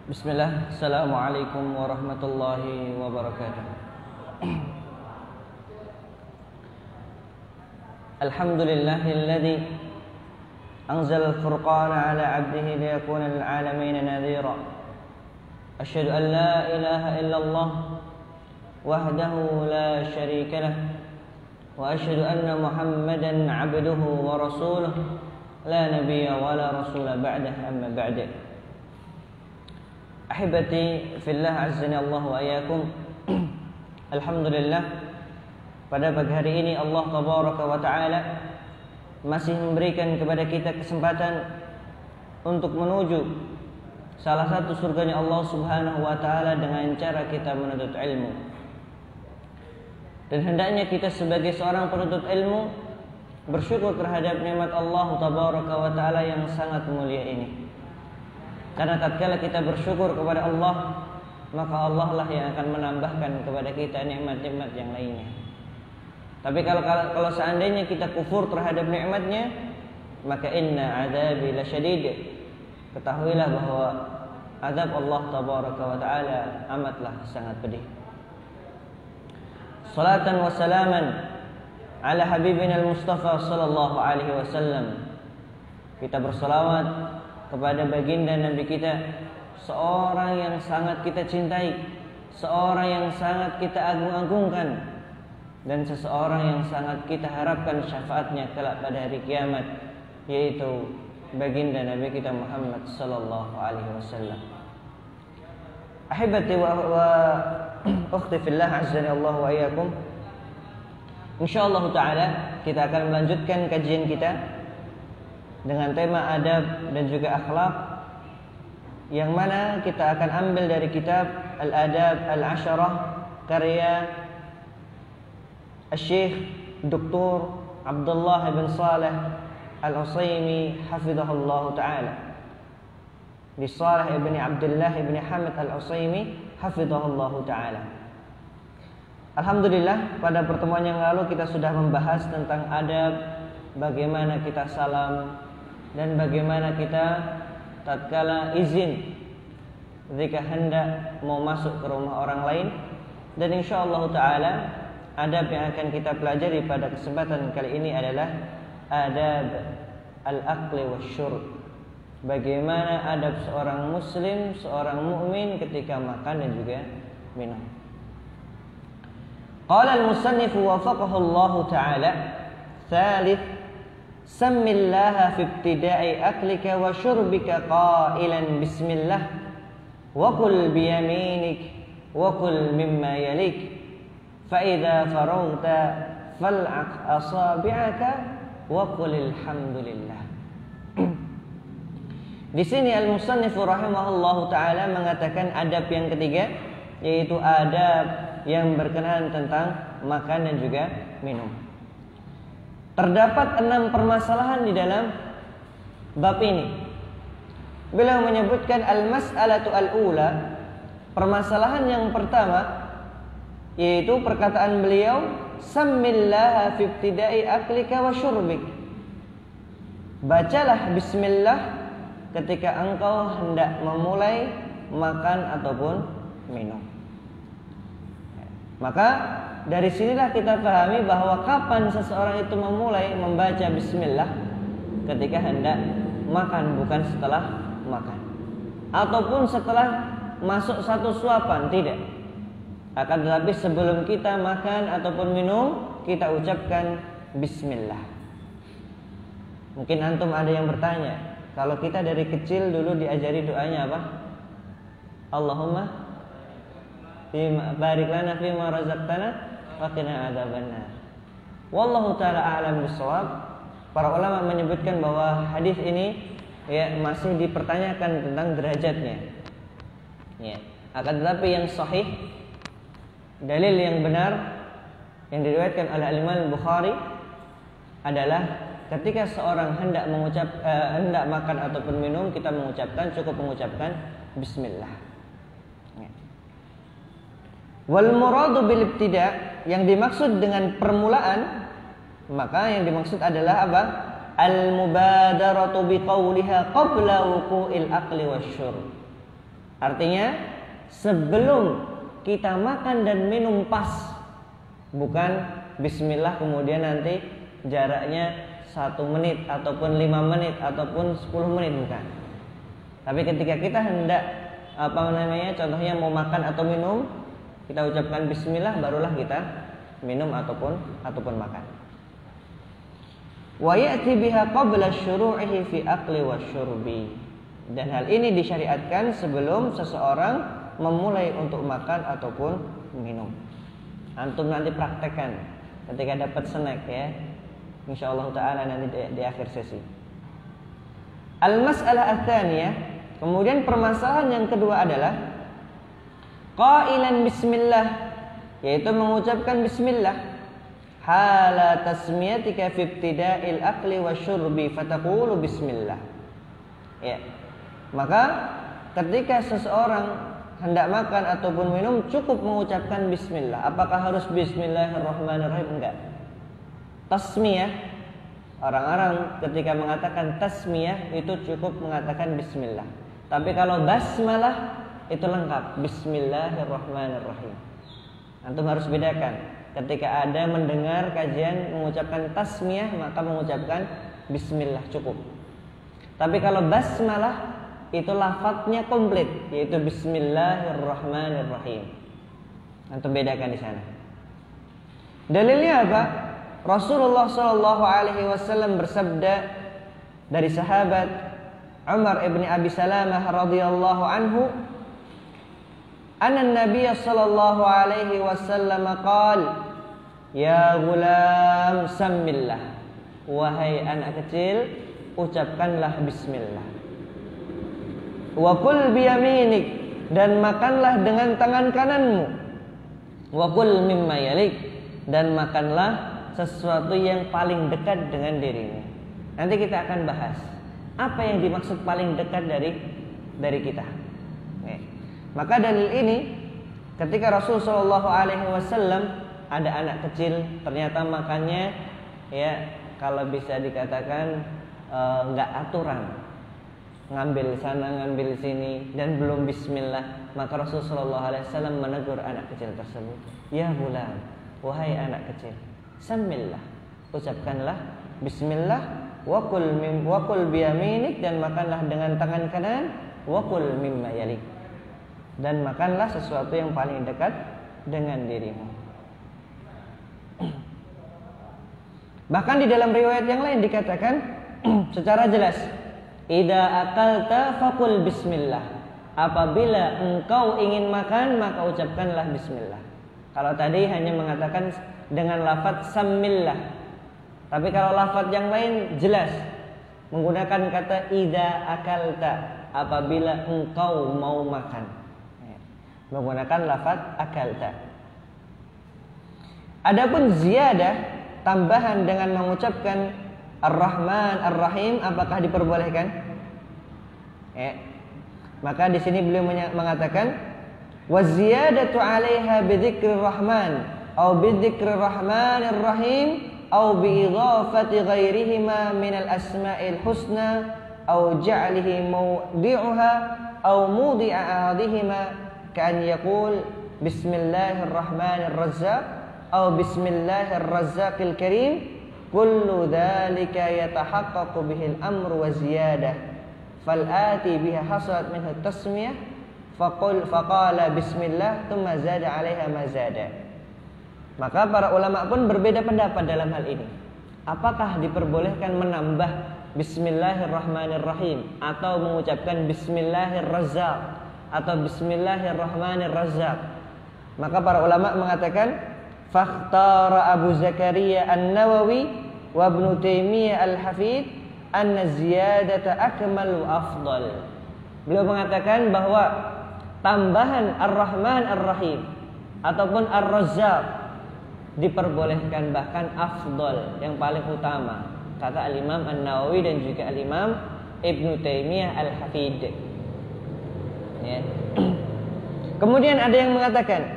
Bismillah, Assalamualaikum warahmatullahi wabarakatuh. Alhamdulillahilladzi anzala al-furqana ala 'abdihi liyakuna lil-'alamin nadhira. Asyhadu an la ilaha illallah wahdahu la syarika lah wa asyhadu anna Muhammadan 'abduhu wa rasuluhu la nabiyya wa la rasula ba'dahu amma ba'du. Ahibati fillah azzani Allah wa iyyakum. Alhamdulillah, pada pagi hari ini Allah tabaraka wa taala masih memberikan kepada kita kesempatan untuk menuju salah satu surganya Allah Subhanahu wa taala dengan cara kita menuntut ilmu. Dan hendaknya kita sebagai seorang penuntut ilmu bersyukur terhadap nikmat Allah tabaraka wa taala yang sangat mulia ini. Karena tatkala kita bersyukur kepada Allah, maka Allah lah yang akan menambahkan kepada kita nikmat-nikmat yang lainnya. Tapi kalau seandainya kita kufur terhadap nikmatnya, maka inna adzabi lasyadid. Ketahuilah bahwa azab Allah tabaraka wa taala amatlah sangat pedih. Salatan wa salaman ala habibina al-Mustafa sallallahu alaihi wasallam. Kita berselawat kepada baginda Nabi kita, seorang yang sangat kita cintai, seorang yang sangat kita agung-agungkan, dan seseorang yang sangat kita harapkan syafaatnya kelak pada hari kiamat, yaitu baginda Nabi kita Muhammad sallallahu alaihi wasallam. Ahibati wa ukhti fillah azzani Allah wa iyyakum. Insyaallah taala kita akan melanjutkan kajian kita dengan tema adab dan juga akhlak, yang mana kita akan ambil dari kitab Al-Adab Al-Asharah karya Syekh Dr. Abdullah bin Saleh Al-Utsaimin hafizahullah taala. Di Saleh ibn Abdullah ibn Hamid Al-Utsaimin hafizahullah taala. Alhamdulillah, pada pertemuan yang lalu kita sudah membahas tentang adab, bagaimana kita salam, dan bagaimana kita tatkala izin jika hendak mau masuk ke rumah orang lain. Dan insyaallah taala adab yang akan kita pelajari pada kesempatan kali ini adalah adab al-akli wasyurb. Bagaimana adab seorang muslim, seorang mukmin ketika makan dan juga minum. Qala al-musannif wafaqahu Allah taala, tsalits Sammillaha fi ibtida'i aklika wa syurbika qailan bismillah wa kul biyaminik wa kul mimma yalik fa idza faragta fal'aq asabi'aka wa qul alhamdulillah. Di sini al-musannif rahimahullahu taala mengatakan adab yang ketiga, yaitu adab yang berkenaan tentang makan dan juga minum. Terdapat 6 permasalahan di dalam bab ini. Beliau menyebutkan al-mas'alatu al-ula, permasalahan yang pertama, yaitu perkataan beliau, sammillaha fi ibtida'i aklika wa syurbik. Bacalah bismillah ketika engkau hendak memulai makan ataupun minum. Maka dari sinilah kita pahami bahwa kapan seseorang itu memulai membaca bismillah ketika hendak makan, bukan setelah makan ataupun setelah masuk satu suapan, tidak. Akan tetapi sebelum kita makan ataupun minum, kita ucapkan bismillah. Mungkin antum ada yang bertanya, kalau kita dari kecil dulu diajari doanya apa? Allahumma barik lana fima razaqtana wa qina adzabannar. Wallahu taala a'lam bissawab. Para ulama menyebutkan bahwa hadis ini masih dipertanyakan tentang derajatnya. Akan tetapi yang sahih, dalil yang benar yang diriwayatkan oleh Imam Bukhari adalah ketika seorang hendak hendak makan ataupun minum, kita cukup mengucapkan bismillah. Wal muradu bil ibtida', yang dimaksud dengan permulaan, maka yang dimaksud adalah apa? Al mubadaratu biqauliha qabla wuqu'il aqli wasyurb. Artinya sebelum kita makan dan minum pas, bukan bismillah kemudian nanti jaraknya 1 menit ataupun 5 menit ataupun 10 menit, bukan. Tapi ketika kita hendak contohnya mau makan atau minum, kita ucapkan bismillah, barulah kita minum ataupun makan. Wa ya'ti biha qabla syuru'ihi fi akli wasyurbi. Dan hal ini disyariatkan sebelum seseorang memulai untuk makan ataupun minum. Antum nanti praktekkan ketika dapat snack ya. Insyaallah taala nanti di akhir sesi. Al-mas'alah ats-tsaniyah, kemudian permasalahan yang kedua adalah qailan bismillah, yaitu mengucapkan bismillah hala tasmiyatika fi ibtida'il akli wasyurbi fataqulu bismillah. Ya. Maka ketika seseorang hendak makan ataupun minum cukup mengucapkan bismillah. Apakah harus bismillahirrahmanirrahim? Enggak. Tasmiyah, orang-orang ketika mengatakan tasmiyah itu cukup mengatakan bismillah. Tapi kalau basmalah itu lengkap, bismillahirrahmanirrahim. Antum harus bedakan. Ketika ada mendengar kajian mengucapkan tasmiyah, maka mengucapkan bismillah cukup. Tapi kalau basmalah itu lafadznya komplit, yaitu bismillahirrahmanirrahim. Antum bedakan di sana. Dalilnya apa? Rasulullah Shallallahu Alaihi Wasallam bersabda dari sahabat Umar ibn Abi Salamah radhiyallahu anhu, "Anna Nabiy Shallallahu Alaihi Wasallam qala, ya gulam sammillah, wahai anak kecil, ucapkanlah bismillah. Wa kul biyaminik, dan makanlah dengan tangan kananmu. Wa kul mimma yalik, dan makanlah sesuatu yang paling dekat dengan dirimu." Nanti kita akan bahas apa yang dimaksud paling dekat dari kita. Maka dalil ini, ketika Rasul Shallallahu Alaihi Wasallam ada anak kecil, ternyata makannya ya kalau bisa dikatakan nggak aturan, ngambil sana ngambil sini dan belum bismillah, maka Rasul Shallallahu Alaihi Wasallam menegur anak kecil tersebut, ya gulam, wahai anak kecil, samillah, ucapkanlah bismillah, wakul biyaminik, dan makanlah dengan tangan kanan, wakul mimma yalik, dan makanlah sesuatu yang paling dekat dengan dirimu. Bahkan di dalam riwayat yang lain dikatakan secara jelas, idza akalta faqul bismillah, apabila engkau ingin makan maka ucapkanlah bismillah. Kalau tadi hanya mengatakan dengan lafaz samillah, tapi kalau lafaz yang lain jelas menggunakan kata idza akalta, apabila engkau mau makan, menggunakan lafaz akalta. Adapun ziyadah, tambahan dengan mengucapkan Ar-Rahman Ar-Rahim, apakah diperbolehkan? Maka di sini beliau mengatakan wa ziyadatu 'alaiha bi dzikrir rahman aw bi dzikrir rahmanir rahim aw bi idhafati ghairihima min al-asma'il husna aw ja'lihi mawdi'uha aw mudi'a ahadihima ka'an yaqul bismillahirrahmanir razzaq aw bismillahirrazzaqil karim, kullu dhalika yatahaqqaqu bihil amru wa ziyadah, fal ati biha hasalat minhu tasmiyah faqala bismillah thumma zada 'alaiha ma zada. Maka para ulama pun berbeda pendapat dalam hal ini. Apakah diperbolehkan menambah bismillahirrahmanirrahim atau mengucapkan bismillahirrazzaq atau bismillahirrahmanirrazzaq? Maka para ulama mengatakan fakhtara Abu Zakaria An-Nawawi wa Ibnu Taimiyah Al-Hafidz anna ziyadata akmal wa afdal. Beliau mengatakan bahwa tambahan Ar-Rahman Ar-Rahim ataupun Ar-Razzaq diperbolehkan, bahkan afdal, yang paling utama, kata Al-Imam An-Nawawi dan juga Al-Imam Ibnu Taimiyah Al-Hafidz. Ya. Kemudian ada yang mengatakan,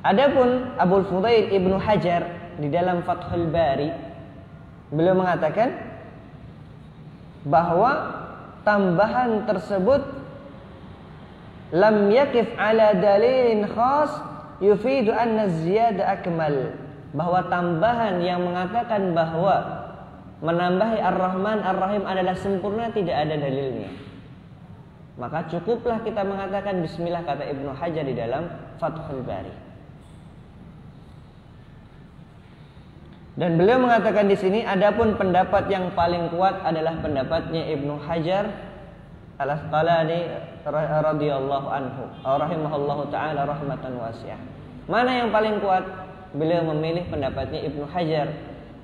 adapun Abul Fudail Ibnu Hajar di dalam Fathul Bari, beliau mengatakan bahwa tambahan tersebut lam yakif ala dalilin khas yufidu anna ziyada akmal. Bahwa tambahan yang mengatakan bahwa menambahi Ar-Rahman Ar-Rahim adalah sempurna tidak ada dalilnya. Maka cukuplah kita mengatakan bismillah, kata Ibnu Hajar di dalam Fathul Bari. Dan beliau mengatakan di sini, adapun pendapat yang paling kuat adalah pendapatnya Ibnu Hajar Al-Asqalani radhiyallahu anhu, rahimahullahu taala rahmatan wasi'ah. Mana yang paling kuat? Beliau memilih pendapatnya Ibnu Hajar,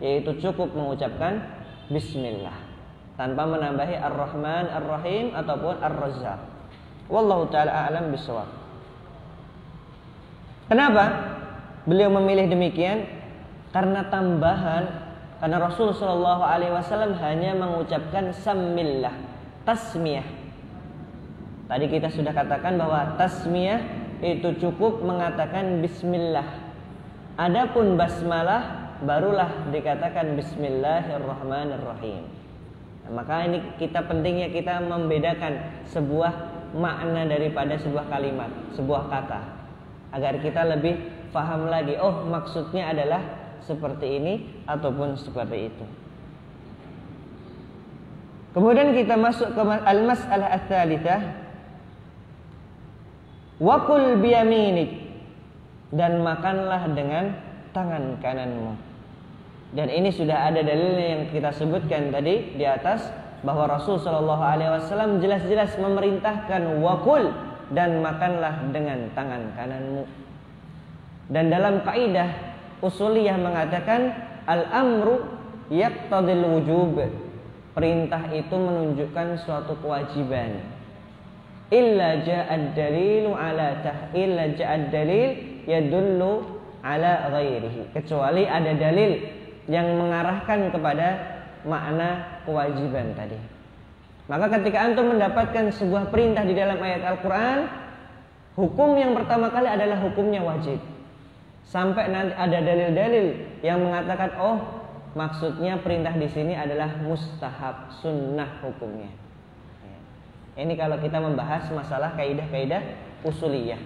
yaitu cukup mengucapkan bismillah tanpa menambahi Ar-Rahman Ar-Rahim ataupun Ar-Razzaq. Wallahu taala a'lam bishawab. Kenapa beliau memilih demikian? Karena tambahan, karena Rasul sallallahu alaihi wasallam hanya mengucapkan samillah, tasmiyah. Tadi kita sudah katakan bahwa tasmiyah itu cukup mengatakan bismillah. Adapun basmalah barulah dikatakan bismillahirrahmanirrahim. Nah, maka ini pentingnya kita membedakan sebuah makna daripada sebuah kalimat, sebuah kata, agar kita lebih paham lagi, oh maksudnya adalah seperti ini ataupun seperti itu. Kemudian kita masuk ke al-mas'alah ats-tsalitsah, wa kul biyaminik, dan makanlah dengan tangan kananmu. Dan ini sudah ada dalilnya yang kita sebutkan tadi di atas, bahwa Rasul sallallahu alaihi wasallam jelas-jelas memerintahkan wakul, dan makanlah dengan tangan kananmu. Dan dalam kaidah usuliyah mengatakan al-amru yaqtadil wujub. Perintah itu menunjukkan suatu kewajiban. Illa ja'ad dalilu ala illa ja'ad dalil yadullu ala ghairihi. Kecuali ada dalil yang mengarahkan kepada makna kewajiban tadi. Maka ketika antum mendapatkan sebuah perintah di dalam ayat Al-Quran, hukum yang pertama kali adalah hukumnya wajib. Sampai nanti ada dalil-dalil yang mengatakan, oh maksudnya perintah di sini adalah mustahab, sunnah hukumnya. Ini kalau kita membahas masalah kaidah-kaidah usuliyah.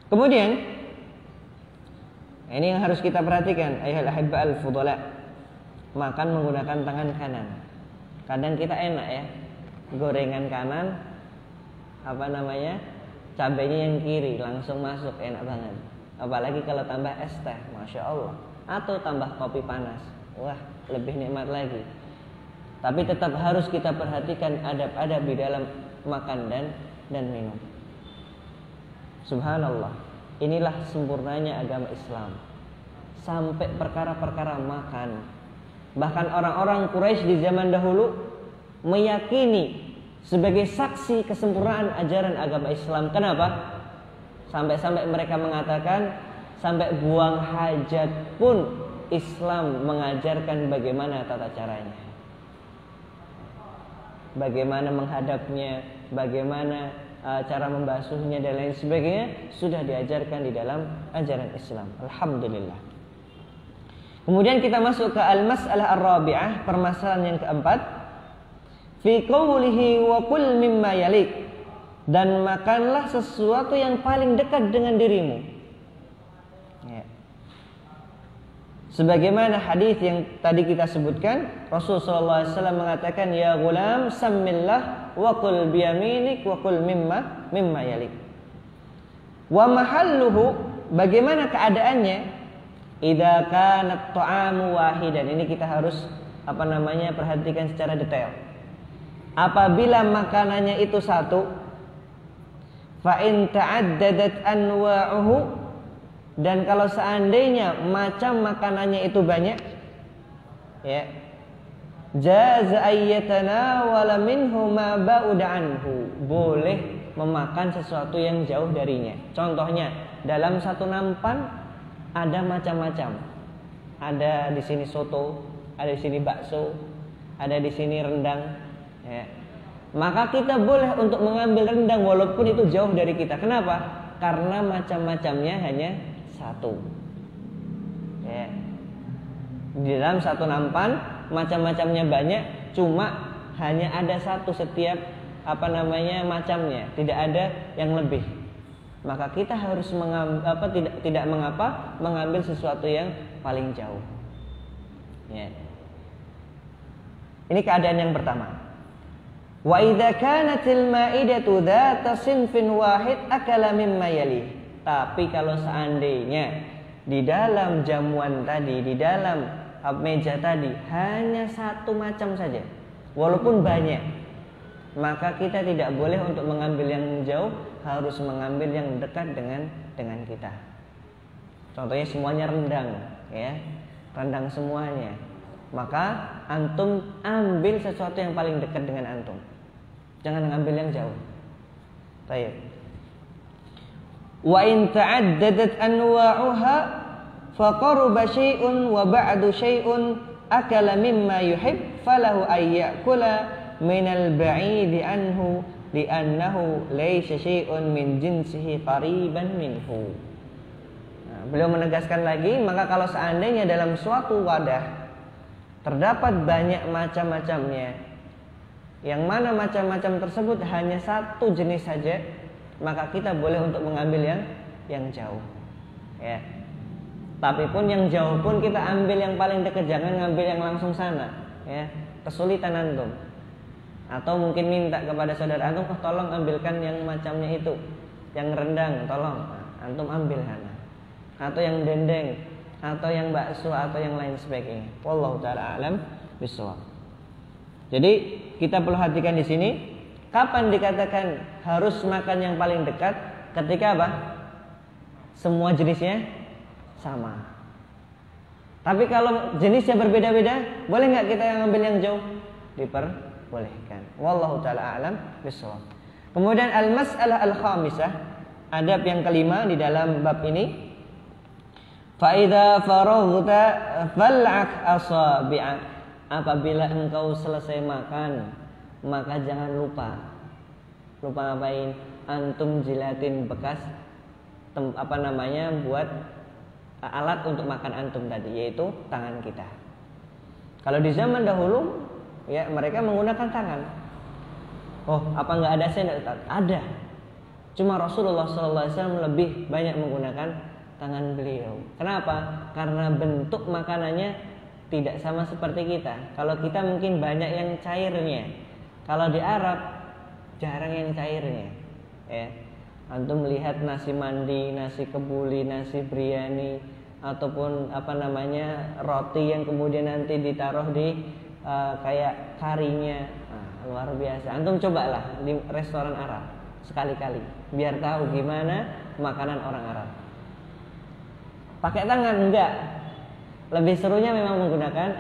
Kemudian ini yang harus kita perhatikan, ayyuhal ahibba al-fudala, makan menggunakan tangan kanan. Kadang kita enak ya, gorengan kanan, cabainya yang kiri langsung masuk, enak banget. Apalagi kalau tambah es teh, masya Allah, atau tambah kopi panas, wah lebih nikmat lagi. Tapi tetap harus kita perhatikan adab-adab di dalam makan dan minum. Subhanallah, inilah sempurnanya agama Islam. Sampai perkara-perkara makan, bahkan orang-orang Quraisy di zaman dahulu meyakini sebagai saksi kesempurnaan ajaran agama Islam. Kenapa? Sampai-sampai mereka mengatakan, sampai buang hajat pun Islam mengajarkan bagaimana tata caranya, bagaimana menghadapnya, bagaimana cara membasuhnya dan lain sebagainya, sudah diajarkan di dalam ajaran Islam. Alhamdulillah. Kemudian kita masuk ke al-mas'alah ar-rabi'ah, permasalahan yang keempat. Fi qawlihi wa kul mimma yalik, dan makanlah sesuatu yang paling dekat dengan dirimu. Ya. Sebagaimana hadis yang tadi kita sebutkan, Rasulullah SAW mengatakan, ya gulam sammillah wa kul biyaminik wa kul mimma yalik. Wa mahalluhu, bagaimana keadaannya? Idza kanat ta'amu wahidan. Ini kita harus perhatikan secara detail. Apabila makanannya itu satu, fa in ta'addadat anwa'uhu, dan kalau seandainya macam makanannya itu banyak, ya, jaza ayyatanawala minhu ma ba'uda anhu, boleh memakan sesuatu yang jauh darinya. Contohnya, dalam satu nampan ada macam-macam. Ada di sini soto, ada di sini bakso, ada di sini rendang. Ya. Maka kita boleh untuk mengambil rendang walaupun itu jauh dari kita. Kenapa? Karena macam-macamnya hanya satu. Ya. Di dalam satu nampan macam-macamnya banyak, cuma hanya ada satu setiap macamnya, tidak ada yang lebih. Maka kita harus tidak mengapa mengambil sesuatu yang paling jauh. Ya. Ini keadaan yang pertama. Wa idza kanatil ma'idatu dzata sinfin wahid akala mimma yali. Tapi kalau seandainya di dalam jamuan tadi, di dalam meja tadi hanya satu macam saja, walaupun banyak, maka kita tidak boleh untuk mengambil yang jauh, harus mengambil yang dekat dengan kita. Contohnya semuanya rendang, ya, rendang semuanya. Maka antum ambil sesuatu yang paling dekat dengan antum. Jangan ngambil yang jauh. Baik. Wa in ta'addadat anwa'uha faqaruba syai'un wa ba'du syai'un akala mimma yuhib falahu ay ya'kula minal ba'idi anhu li'annahu laysa syai'un min jinsihi qariban minhu. Nah, beliau menegaskan lagi, maka kalau seandainya dalam suatu wadah terdapat banyak macam-macamnya, yang mana macam-macam tersebut hanya satu jenis saja, maka kita boleh untuk mengambil yang jauh, ya. Tapi pun yang jauh pun kita ambil yang paling dekat, jangan ngambil yang langsung sana, ya. Kesulitan antum. Atau mungkin minta kepada saudara antum, tolong ambilkan yang macamnya itu, yang rendang, tolong. Nah, antum ambil sana. Atau yang dendeng, atau yang bakso, atau yang lain sebagainya. Wallahu taala alam bishawab. Jadi kita perhatikan di sini, kapan dikatakan harus makan yang paling dekat? Ketika apa? Semua jenisnya sama. Tapi kalau jenisnya berbeda-beda, boleh nggak kita yang ambil yang jauh? Diperbolehkan. Wallahu taala alam bishawab. Kemudian al-mas'alah al-khamisah, adab yang kelima di dalam bab ini. Fa idza faraghta fal'ak asabi'ak. Apabila engkau selesai makan, maka jangan lupa ngapain? Antum jilatin bekas buat alat untuk makan antum tadi, yaitu tangan kita. Kalau di zaman dahulu, ya, mereka menggunakan tangan. Oh, apa nggak ada sendok? Ada. Cuma Rasulullah SAW lebih banyak menggunakan tangan beliau. Kenapa? Karena bentuk makanannya tidak sama seperti kita. Kalau kita mungkin banyak yang cairnya. Kalau di Arab jarang yang cairnya. Ya. Antum melihat nasi mandi, nasi kebuli, nasi biryani, ataupun roti yang kemudian nanti ditaruh di kayak karinya. Nah, luar biasa. Antum cobalah di restoran Arab sekali-kali, biar tahu gimana makanan orang Arab. Pakai tangan enggak. Lebih serunya memang menggunakan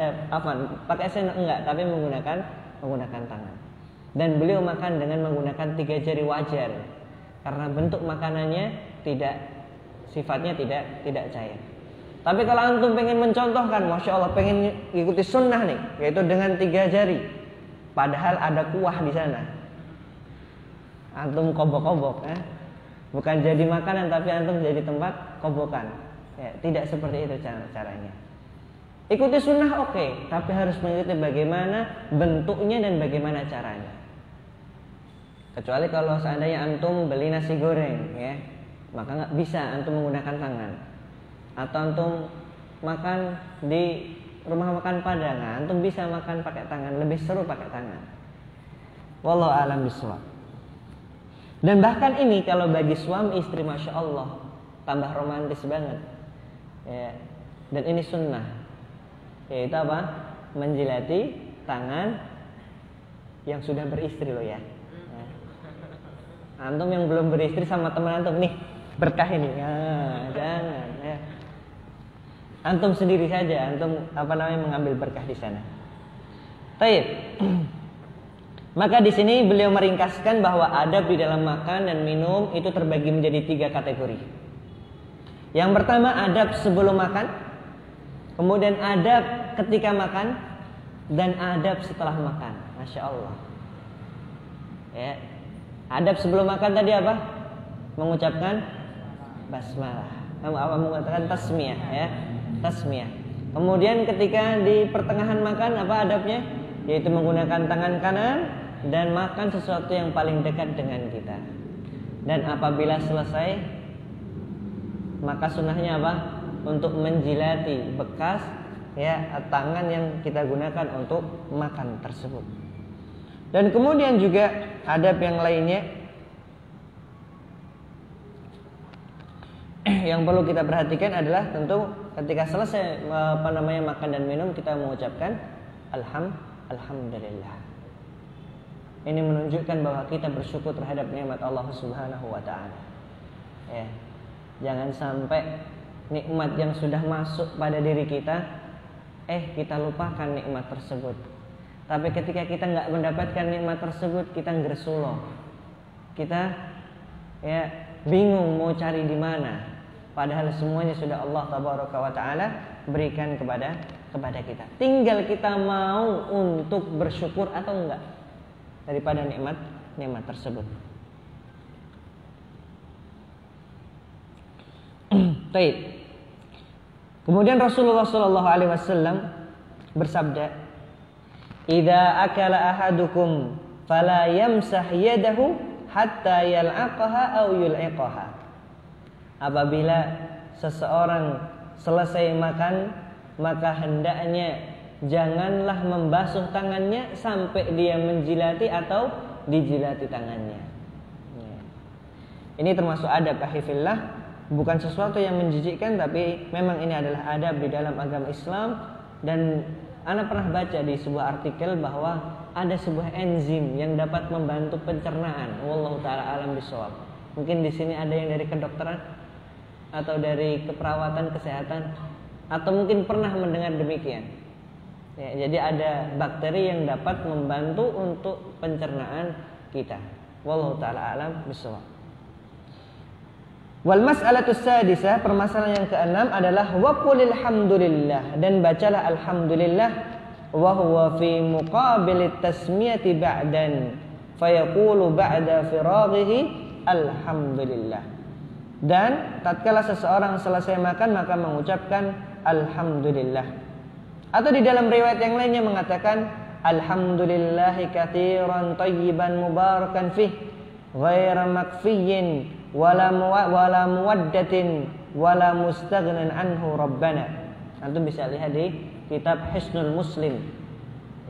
pakai sendok enggak, tapi menggunakan tangan. Dan beliau makan dengan menggunakan 3 jari wajar, karena bentuk makanannya sifatnya tidak cair. Tapi kalau antum pengen mencontohkan, masya Allah, pengen ikuti sunnah nih, yaitu dengan 3 jari, padahal ada kuah di sana, antum kobok-kobok, bukan jadi makanan, tapi antum jadi tempat kobokan. Ya, tidak seperti itu caranya. Ikuti sunnah oke, tapi harus mengikuti bagaimana bentuknya dan bagaimana caranya. Kecuali kalau seandainya antum beli nasi goreng, ya, maka nggak bisa antum menggunakan tangan. Atau antum makan di rumah makan Padang, antum bisa makan pakai tangan, lebih seru pakai tangan. Wallahu a'lam bishawab. Dan bahkan ini kalau bagi suami istri, masya Allah, tambah romantis banget. Ya. Dan ini sunnah, yaitu apa? Menjilati tangan yang sudah beristri loh, ya. Antum yang belum beristri sama teman antum, nih berkah ini, ya, jangan. Ya. Antum sendiri saja, antum mengambil berkah di sana. Baik. Maka di sini beliau meringkaskan bahwa adab di dalam makan dan minum itu terbagi menjadi 3 kategori. Yang pertama adab sebelum makan, kemudian adab ketika makan, dan adab setelah makan. Masya Allah. Ya. Adab sebelum makan tadi apa? Mengucapkan basmalah, mengatakan tasmiyah, ya, tasmiyah. Kemudian ketika di pertengahan makan apa adabnya? yaitu menggunakan tangan kanan dan makan sesuatu yang paling dekat dengan kita. Dan apabila selesai, maka sunnahnya apa? Untuk menjilati bekas tangan yang kita gunakan untuk makan tersebut. Dan kemudian juga adab yang lainnya yang perlu kita perhatikan adalah tentu ketika selesai makan dan minum kita mengucapkan alhamdulillah. Ini menunjukkan bahwa kita bersyukur terhadap nikmat Allah Subhanahu wa taala. Ya. Jangan sampai nikmat yang sudah masuk pada diri kita kita lupakan nikmat tersebut. Tapi ketika kita nggak mendapatkan nikmat tersebut, kita nggersuloh. Kita bingung mau cari di mana. Padahal semuanya sudah Allah Tabaraka wa taala berikan kepada kita. Tinggal kita mau untuk bersyukur atau enggak daripada nikmat tersebut. Baik. Kemudian Rasulullah sallallahu alaihi wasallam bersabda, "Idza akala ahadukum fala yamsah yadahu hatta yal'aqaha aw yul'iqaha." Apabila seseorang selesai makan, maka hendaknya janganlah membasuh tangannya sampai dia menjilati atau dijilati tangannya. Ini termasuk adab ahifillah, bukan sesuatu yang menjijikkan, tapi memang ini adalah adab di dalam agama Islam. Dan Ana pernah baca di sebuah artikel bahwa ada sebuah enzim yang dapat membantu pencernaan. Wallahu taala alam bisawab. Mungkin di sini ada yang dari kedokteran atau dari keperawatan kesehatan, atau mungkin pernah mendengar demikian. Jadi ada bakteri yang dapat membantu untuk pencernaan kita. Wallahu taala alam bisawab. Wal mas'alatus sadisah, permasalahan yang keenam adalah wa qulil hamdulillah, dan bacalah alhamdulillah wa huwa fi muqabilit tasmiyati ba'dan fayaqulu ba'da firaghihi alhamdulillah. Dan tatkala seseorang selesai makan maka mengucapkan alhamdulillah. Atau di dalam riwayat yang lainnya mengatakan alhamdulillahi katsiran thayyiban mubarakan fih ghaira makfiyyin wala muwaddatin wala mustaghnan anhu rabbana. Antum bisa lihat di kitab Hisnul Muslim.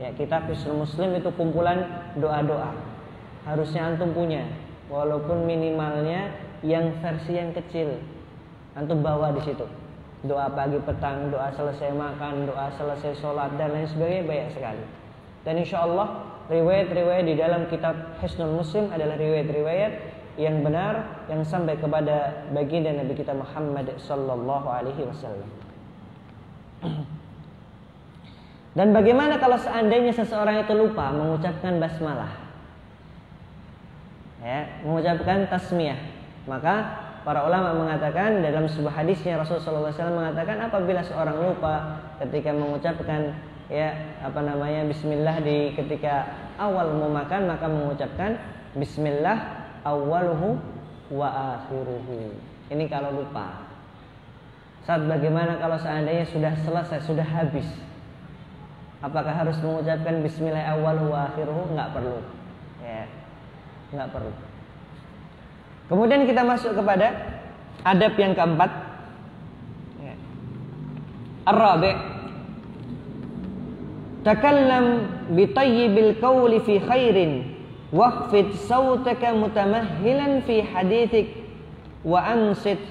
Ya, kitab Hisnul Muslim itu kumpulan doa-doa. Harusnya antum punya, walaupun minimalnya yang versi yang kecil. Antum bawa di situ. Doa pagi petang, doa selesai makan, doa selesai sholat, dan lain sebagainya, banyak sekali. Dan insya Allah riwayat-riwayat di dalam kitab Hisnul Muslim adalah riwayat-riwayat yang benar, yang sampai kepada baginda Nabi kita Muhammad sallallahu alaihi wasallam. Dan bagaimana kalau seandainya seseorang itu lupa mengucapkan basmalah, mengucapkan tasmiyah? Maka para ulama mengatakan dalam sebuah hadisnya Rasulullah SAW mengatakan apabila seorang lupa ketika mengucapkan bismillah di ketika awal mau makan, maka mengucapkan bismillah awaluhu wa akhiruhu. Ini kalau lupa. Saat bagaimana kalau seandainya sudah selesai, sudah habis? Apakah harus mengucapkan bismillah awaluhu wa akhiruhu? Enggak perlu. Enggak perlu. Kemudian kita masuk kepada adab yang keempat. Ar-rabi', takallam bi tayyibil qawli fi khairin waqfid sawtaka mutamahhilan fi hadithik wa ansit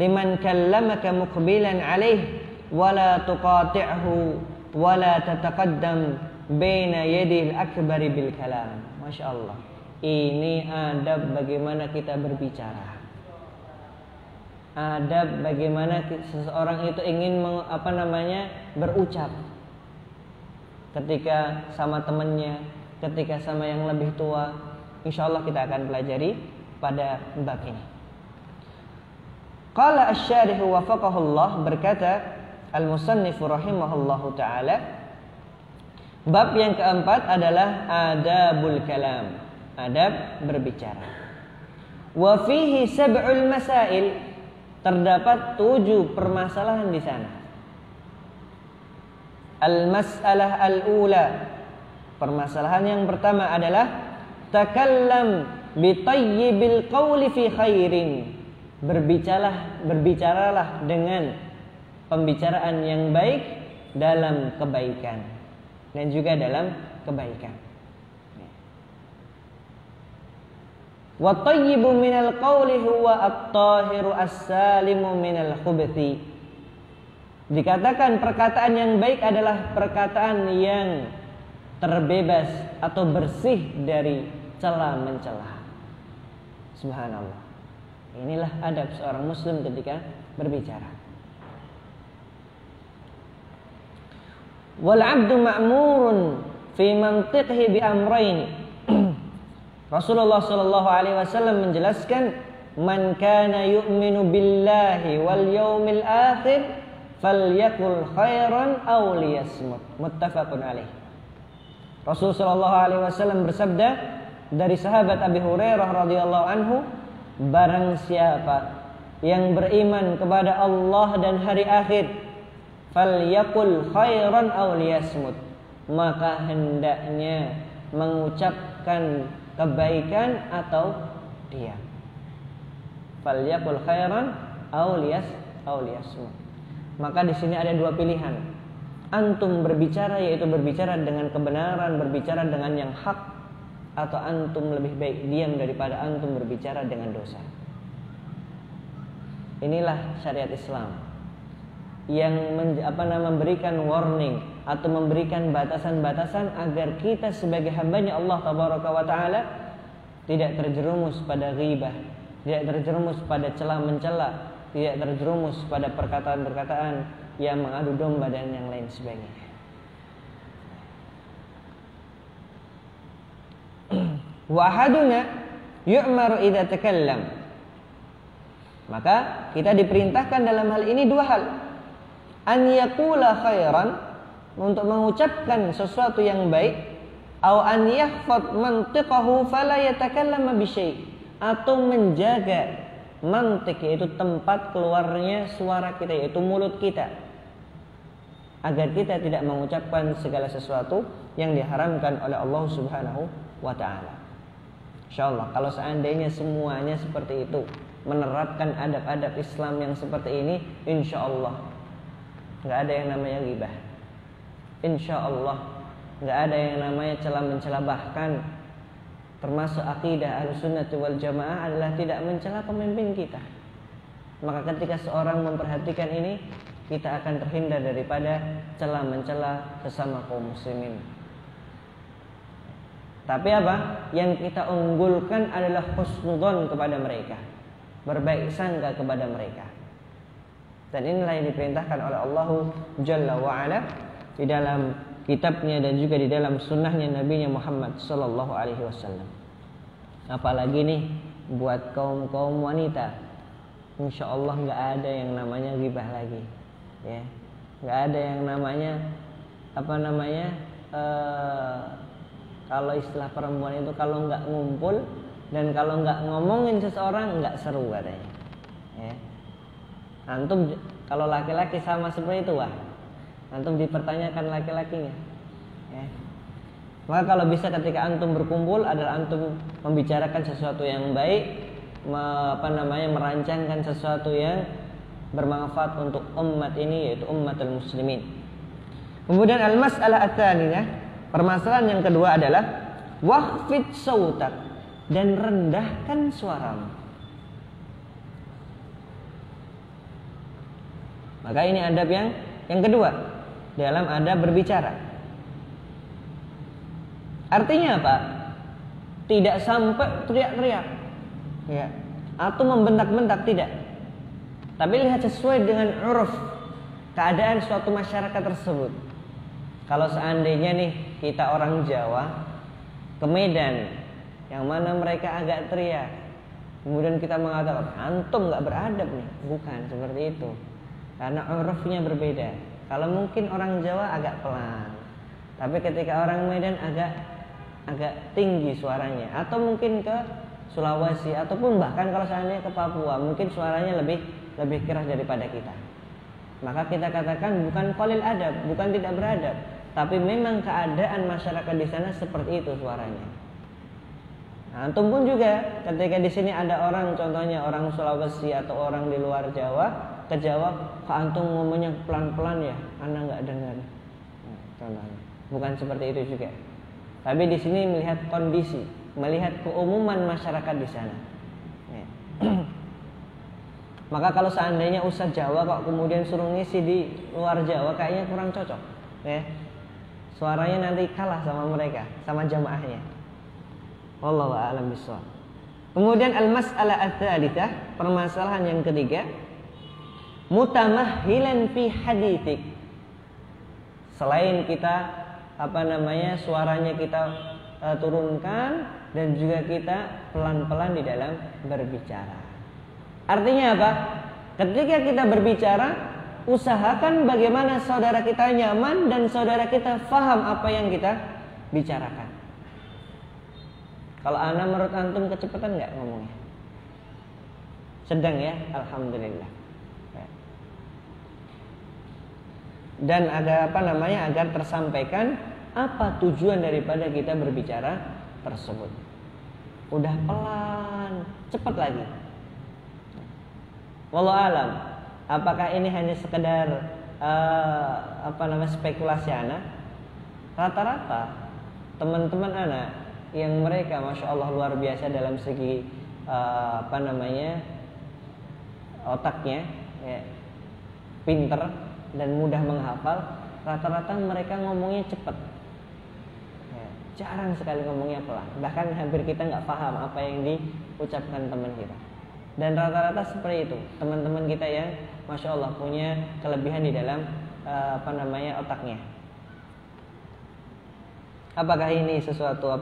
liman kallamaka muqbilan alayh wa la tuqati'hu wa la tataqaddam baina yadil akbari bil kalam. Masya Allah. Ini adab bagaimana kita berbicara. Adab bagaimana seseorang itu ingin berucap ketika sama temannya, ketika sama yang lebih tua. Insya Allah kita akan pelajari pada bab ini. Qala asy-syarih wafaqahullah, berkata al-musannif rahimahullahu ta'ala, bab yang keempat adalah adabul kalam, adab berbicara. Wa fihi sab'ul masail, terdapat 7 permasalahan di sana. Al-mas'alah al-ula, Permasalahan yang pertama adalah takallam bi tayyibil qawli fi khairin. Berbicaralah dengan pembicaraan yang baik dalam kebaikan dan juga dalam kebaikan. Wa tayyibu minal qawli huwa at-tahiru as-salimu minal khubuthi. Dikatakan perkataan yang baik adalah perkataan yang terbebas atau bersih dari cela-mencela. Subhanallah. Inilah adab seorang muslim ketika berbicara. Wal 'abdu ma'murun fi mantiqihi bi amrayn. Rasulullah sallallahu alaihi wasallam menjelaskan, man kana yu'minu billahi wal yaumil akhir falyakul khairan aw liyasmut. Muttafaqun alaih. Rasul sallallahu alaihi wasallam bersabda dari sahabat Abi Hurairah radhiyallahu anhu, barang siapa yang beriman kepada Allah dan hari akhir, falyakul khairan aw liyasmut, maka hendaknya mengucapkan kebaikan atau diam. Falyakul khairan aw liyasmut. Maka di sini ada dua pilihan. Antum berbicara, yaitu berbicara dengan kebenaran, berbicara dengan yang hak, atau antum lebih baik diam daripada antum berbicara dengan dosa. Inilah syariat Islam yang memberikan warning atau memberikan batasan-batasan agar kita sebagai hambanya Allah Tabaraka wa Ta'ala tidak terjerumus pada ghibah, tidak terjerumus pada celah-mencela, tidak terjerumus pada perkataan-perkataan yang mengadu domba dan yang lain sebagainya. Wa ahaduna yu'maru idza takallam. Maka kita diperintahkan dalam hal ini dua hal. An yaqula khairan, untuk mengucapkan sesuatu yang baik, atau an yahfaz mantiqahu fala yatakallama bi syai', atau menjaga mantik, yaitu tempat keluarnya suara kita, yaitu mulut kita, agar kita tidak mengucapkan segala sesuatu yang diharamkan oleh Allah Subhanahu wa Ta'ala. Insyaallah kalau seandainya semuanya seperti itu, menerapkan adab-adab Islam yang seperti ini, insyaallah nggak ada yang namanya ghibah. Insyaallah nggak ada yang namanya celah-mencela. Bahkan termasuk akidah Ahlussunnah wal Jamaah adalah tidak mencela pemimpin kita. Maka ketika seorang memperhatikan ini, kita akan terhindar daripada celah-mencela sesama kaum muslimin. Tapi apa? Yang kita unggulkan adalah husnudzon kepada mereka, berbaik sangka kepada mereka. Dan inilah yang diperintahkan oleh Allah Jalla wa'ala di dalam kitabnya dan juga di dalam sunnahnya Nabi Muhammad Sallallahu Alaihi Wasallam. Apalagi nih buat kaum wanita, insya Allah nggak ada yang namanya ghibah lagi, ya, nggak ada yang namanya kalau istilah perempuan itu kalau nggak ngumpul dan kalau nggak ngomongin seseorang nggak seru katanya. Ya. Antum kalau laki-laki sama seperti itu, wah, antum dipertanyakan laki-lakinya. Ya. Maka kalau bisa ketika antum berkumpul adalah antum membicarakan sesuatu yang baik, merancangkan sesuatu yang bermanfaat untuk umat ini, yaitu umatul muslimin. Kemudian al-mas'alah ats-tsaniyah, permasalahan yang kedua adalah waqfid sautak, dan rendahkan suaramu. Maka ini adab yang kedua dalam adab berbicara. Artinya apa? Tidak sampai teriak-teriak, ya, atau membentak-bentak, tidak. Tapi lihat sesuai dengan uruf keadaan suatu masyarakat tersebut. Kalau seandainya nih kita orang Jawa ke Medan, yang mana mereka agak teriak, kemudian kita mengatakan antum nggak beradab nih, bukan seperti itu. Karena urufnya berbeda. Kalau mungkin orang Jawa agak pelan, tapi ketika orang Medan agak tinggi suaranya, atau mungkin ke Sulawesi, ataupun bahkan kalau seandainya ke Papua, mungkin suaranya lebih keras daripada kita. Maka kita katakan bukan qalil adab, bukan tidak beradab, tapi memang keadaan masyarakat di sana seperti itu suaranya. Nah, antum pun juga ketika di sini ada orang, contohnya orang Sulawesi atau orang di luar Jawa, ke Jawa, kok antum ngomongnya pelan-pelan ya, ana nggak dengar. Nah, contohnya, bukan seperti itu juga. Tapi di sini melihat kondisi, melihat keumuman masyarakat di sana. Ya. Maka kalau seandainya Ustadz Jawa kok kemudian suruh ngisi di luar Jawa, kayaknya kurang cocok. Ya. Suaranya nanti kalah sama mereka, sama jamaahnya. Wallahu a'lam bishawab. Kemudian al-mas'alah ats-tsalitsah, permasalahan yang ketiga, mutamahhilan fi haditsik. Selain kita suaranya kita turunkan dan juga kita pelan-pelan di dalam berbicara. Artinya apa? Ketika kita berbicara, usahakan bagaimana saudara kita nyaman dan saudara kita faham apa yang kita bicarakan. Kalau ana menurut antum kecepatan nggak ngomongnya? Sedang ya, alhamdulillah. Dan agar tersampaikan apa tujuan daripada kita berbicara tersebut. Udah pelan, cepat lagi. Wallahu alam. Apakah ini hanya sekedar spekulasi anak? Rata-rata teman-teman anak yang mereka masya Allah luar biasa dalam segi otaknya, ya, pinter dan mudah menghafal, rata-rata mereka ngomongnya cepat. Ya, jarang sekali ngomongnya pelan. Bahkan hampir kita nggak paham apa yang diucapkan teman kita. Dan rata-rata seperti itu teman-teman kita yang masya Allah punya kelebihan di dalam otaknya. Apakah ini sesuatu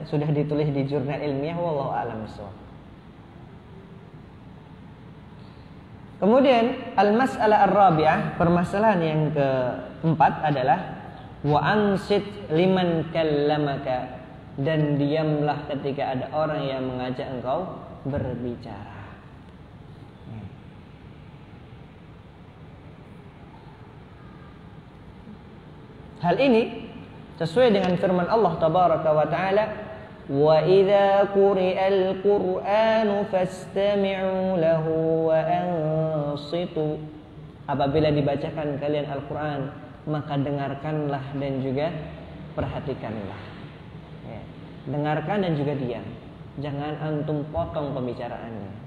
sudah ditulis di jurnal ilmiah? Wallahu a'lam bishawab. Kemudian al-mas'alah ar-rabi'ah, permasalahan yang keempat adalah wa ansit liman kallamaka, dan diamlah ketika ada orang yang mengajak engkau berbicara. Hal ini sesuai dengan firman Allah tabaraka wa taala, wa idza quri'al qur'anu fastami'u lahu wa ansitu. Apabila dibacakan kalian Al-Qur'an, maka dengarkanlah dan juga perhatikanlah. Ya. Dengarkan dan juga diam. Jangan antum potong pembicaraannya.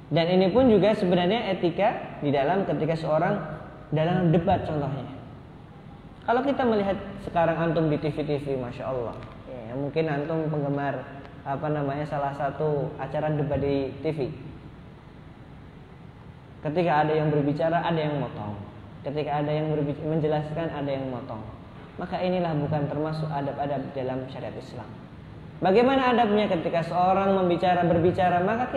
Dan ini pun juga sebenarnya etika di dalam ketika seorang dalam debat contohnya. Kalau kita melihat sekarang antum di TV-TV, masya Allah, ya, mungkin antum penggemar salah satu acara debat di TV. Ketika ada yang berbicara, ada yang motong. Ketika ada yang menjelaskan, ada yang motong. Maka inilah bukan termasuk adab-adab dalam syariat Islam. Bagaimana adabnya ketika seorang berbicara, maka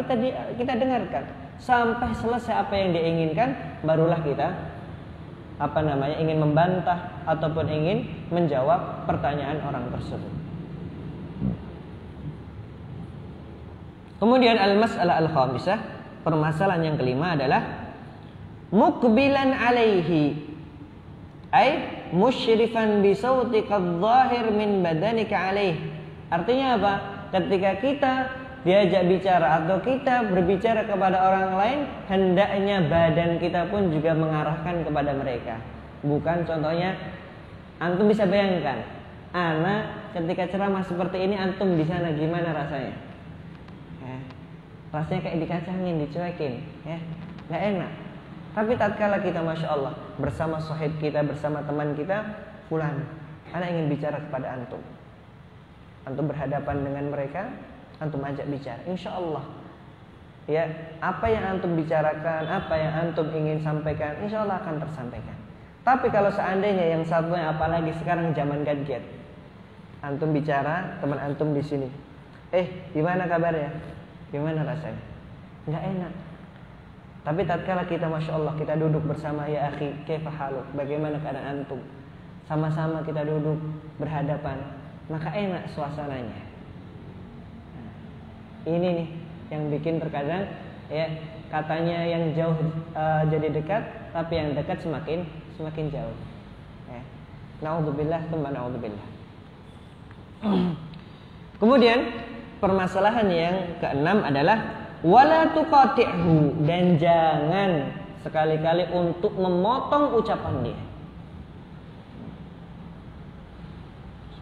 kita dengarkan sampai selesai apa yang dia inginkan, barulah kita ingin membantah ataupun ingin menjawab pertanyaan orang tersebut. Kemudian al-mas'alah al-khamisah, permasalahan yang kelima adalah muqbilan alaihi, ay musyrifan bi sautika adh-dhahir min badanika alaihi. Artinya apa? Ketika kita diajak bicara atau kita berbicara kepada orang lain, hendaknya badan kita pun juga mengarahkan kepada mereka. Bukan contohnya, antum bisa bayangkan, anak ketika ceramah seperti ini, antum di sana gimana rasanya? Ya, rasanya kayak dikacangin, dicuekin, ya, nggak enak. Tapi tatkala kita masya Allah bersama sahib kita, bersama teman kita, fulan, anak ingin bicara kepada antum. Antum berhadapan dengan mereka, antum ajak bicara, insya Allah ya, apa yang antum bicarakan, apa yang antum ingin sampaikan, insya Allah akan tersampaikan. Tapi kalau seandainya yang satunya, apalagi sekarang zaman gadget, antum bicara, teman antum di sini, gimana kabarnya, gimana rasanya, nggak enak. Tapi tatkala kita masya Allah kita duduk bersama, ya akhi, kaifa haluk, bagaimana keadaan antum, sama-sama kita duduk berhadapan, maka enak suasananya. Ini nih yang bikin terkadang ya, katanya yang jauh jadi dekat, tapi yang dekat semakin jauh. Naudzubillah, tsumma naudzubillah. Kemudian permasalahan yang keenam adalah wala tuqati'hu, dan jangan sekali-kali untuk memotong ucapan dia.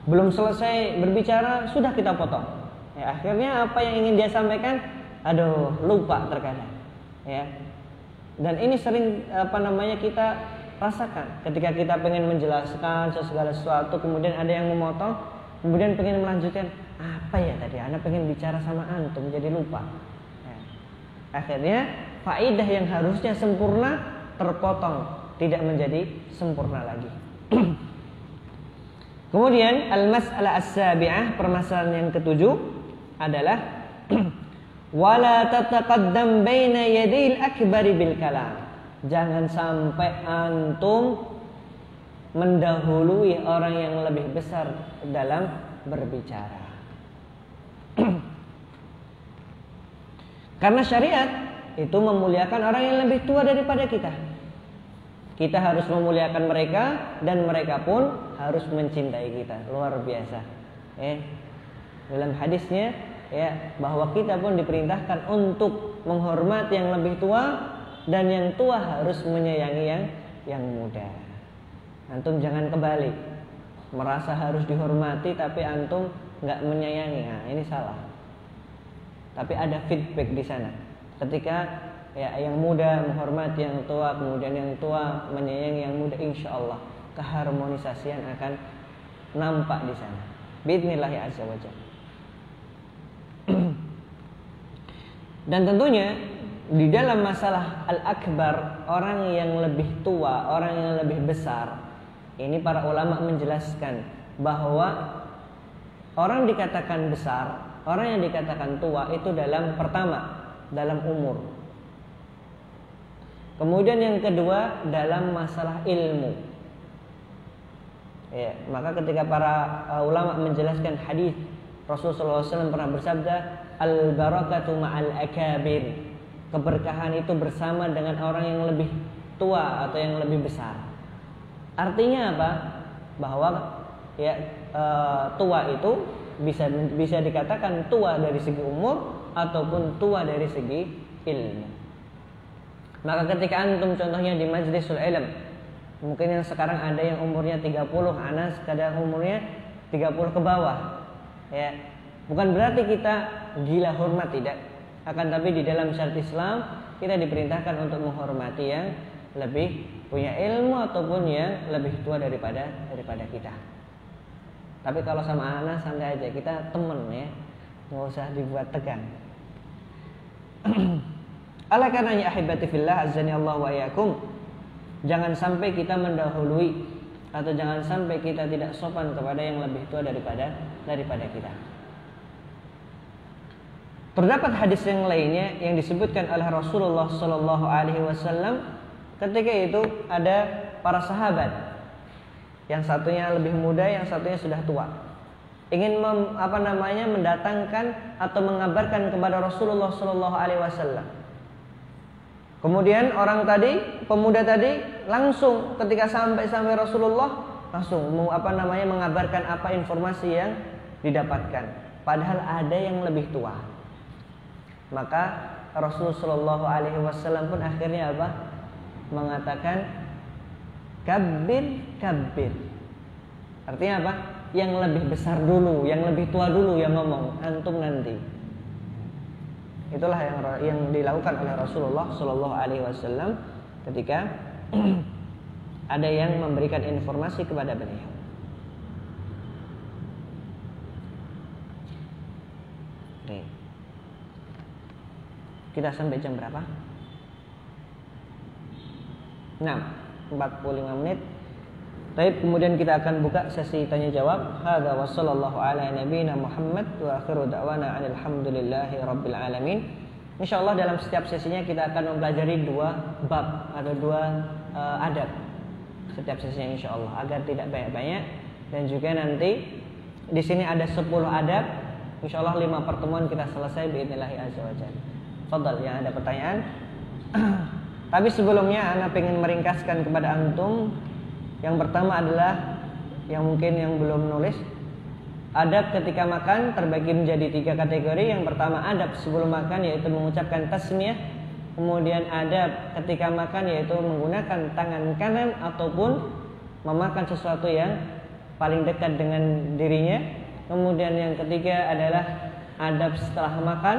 Belum selesai berbicara sudah kita potong. Ya, akhirnya apa yang ingin dia sampaikan, lupa terkadang. Ya. Dan ini sering kita rasakan ketika kita pengen menjelaskan segala sesuatu, kemudian ada yang memotong, kemudian pengen melanjutkan, apa ya tadi anak pengen bicara sama antum jadi lupa. Ya. Akhirnya faidah yang harusnya sempurna terpotong, tidak menjadi sempurna lagi. Kemudian al-mas'alah as-sabi'ah, permasalahan yang ketujuh adalah wala tataqaddam baina yadil akbari bil kalam. Jangan sampai antum mendahului orang yang lebih besar dalam berbicara. Karena syariat itu memuliakan orang yang lebih tua daripada kita. Kita harus memuliakan mereka dan mereka pun harus mencintai kita. Luar biasa. Dalam hadisnya bahwa kita pun diperintahkan untuk menghormati yang lebih tua, dan yang tua harus menyayangi yang muda. Antum jangan kebalik, merasa harus dihormati tapi antum nggak menyayangi. Nah, ini salah. Tapi ada feedback di sana. Ketika yang muda menghormati yang tua, kemudian yang tua menyayangi yang muda, insya Allah keharmonisasian akan nampak di sana. Biidznillah azza wa jalla. Dan tentunya di dalam masalah al-akbar, orang yang lebih tua, orang yang lebih besar, ini para ulama menjelaskan bahwa orang dikatakan besar, orang yang dikatakan tua itu pertama dalam umur. Kemudian yang kedua dalam masalah ilmu. Maka ketika para ulama menjelaskan hadis Rasulullah SAW pernah bersabda, al-barakatu ma'al akabir. Keberkahan itu bersama dengan orang yang lebih tua atau yang lebih besar. Artinya apa? Bahwa tua itu bisa dikatakan tua dari segi umur ataupun tua dari segi ilmu. Maka ketika antum contohnya di majlisul ilm, mungkin yang sekarang ada yang umurnya 30, anas kadang umurnya 30 ke bawah. Bukan berarti kita gila hormat, tidak. Akan tapi di dalam syariat Islam kita diperintahkan untuk menghormati yang lebih punya ilmu ataupun yang lebih tua daripada kita. Tapi kalau sama anak santai aja, kita temen nggak usah dibuat tegang. Oleh karenanya ahibati fillah azani Allah wa iyyakum, jangan sampai kita mendahului atau jangan sampai kita tidak sopan kepada yang lebih tua daripada kita. Terdapat hadis yang lainnya yang disebutkan oleh Rasulullah sallallahu alaihi wasallam, ketika itu ada para sahabat, yang satunya lebih muda, yang satunya sudah tua, ingin mendatangkan atau mengabarkan kepada Rasulullah sallallahu alaihi wasallam. Kemudian pemuda tadi langsung ketika sampai Rasulullah langsung mengabarkan apa informasi yang didapatkan, padahal ada yang lebih tua. Maka Rasulullah sallallahu alaihi wasallam pun akhirnya mengatakan kabir. Artinya apa? Yang lebih besar dulu, yang lebih tua dulu yang ngomong, antum nanti. Itulah yang dilakukan oleh Rasulullah sallallahu alaihi wasallam ketika ada yang memberikan informasi kepada beliau. Kita sampai jam berapa? 45 menit. Baik, kemudian kita akan buka sesi tanya jawab. Hadza wa sallallahu ala nabiyyina Muhammad wa akhiru da'wana alhamdulillahi rabbil alamin. Insyaallah dalam setiap sesinya kita akan mempelajari 2 bab atau 2 adab setiap sesinya insyaallah, agar tidak banyak-banyak. Dan juga nanti di sini ada 10 adab. Insyaallah 5 pertemuan kita selesai biidznillah azza wajalla. Fadhal, yang ada pertanyaan? Tapi sebelumnya ana ingin meringkaskan kepada antum. Yang pertama adalah yang mungkin yang belum nulis, adab ketika makan terbagi menjadi 3 kategori. Yang pertama adab sebelum makan, yaitu mengucapkan tasmiyah. Kemudian adab ketika makan, yaitu menggunakan tangan kanan ataupun memakan sesuatu yang paling dekat dengan dirinya. Kemudian yang ketiga adalah adab setelah makan,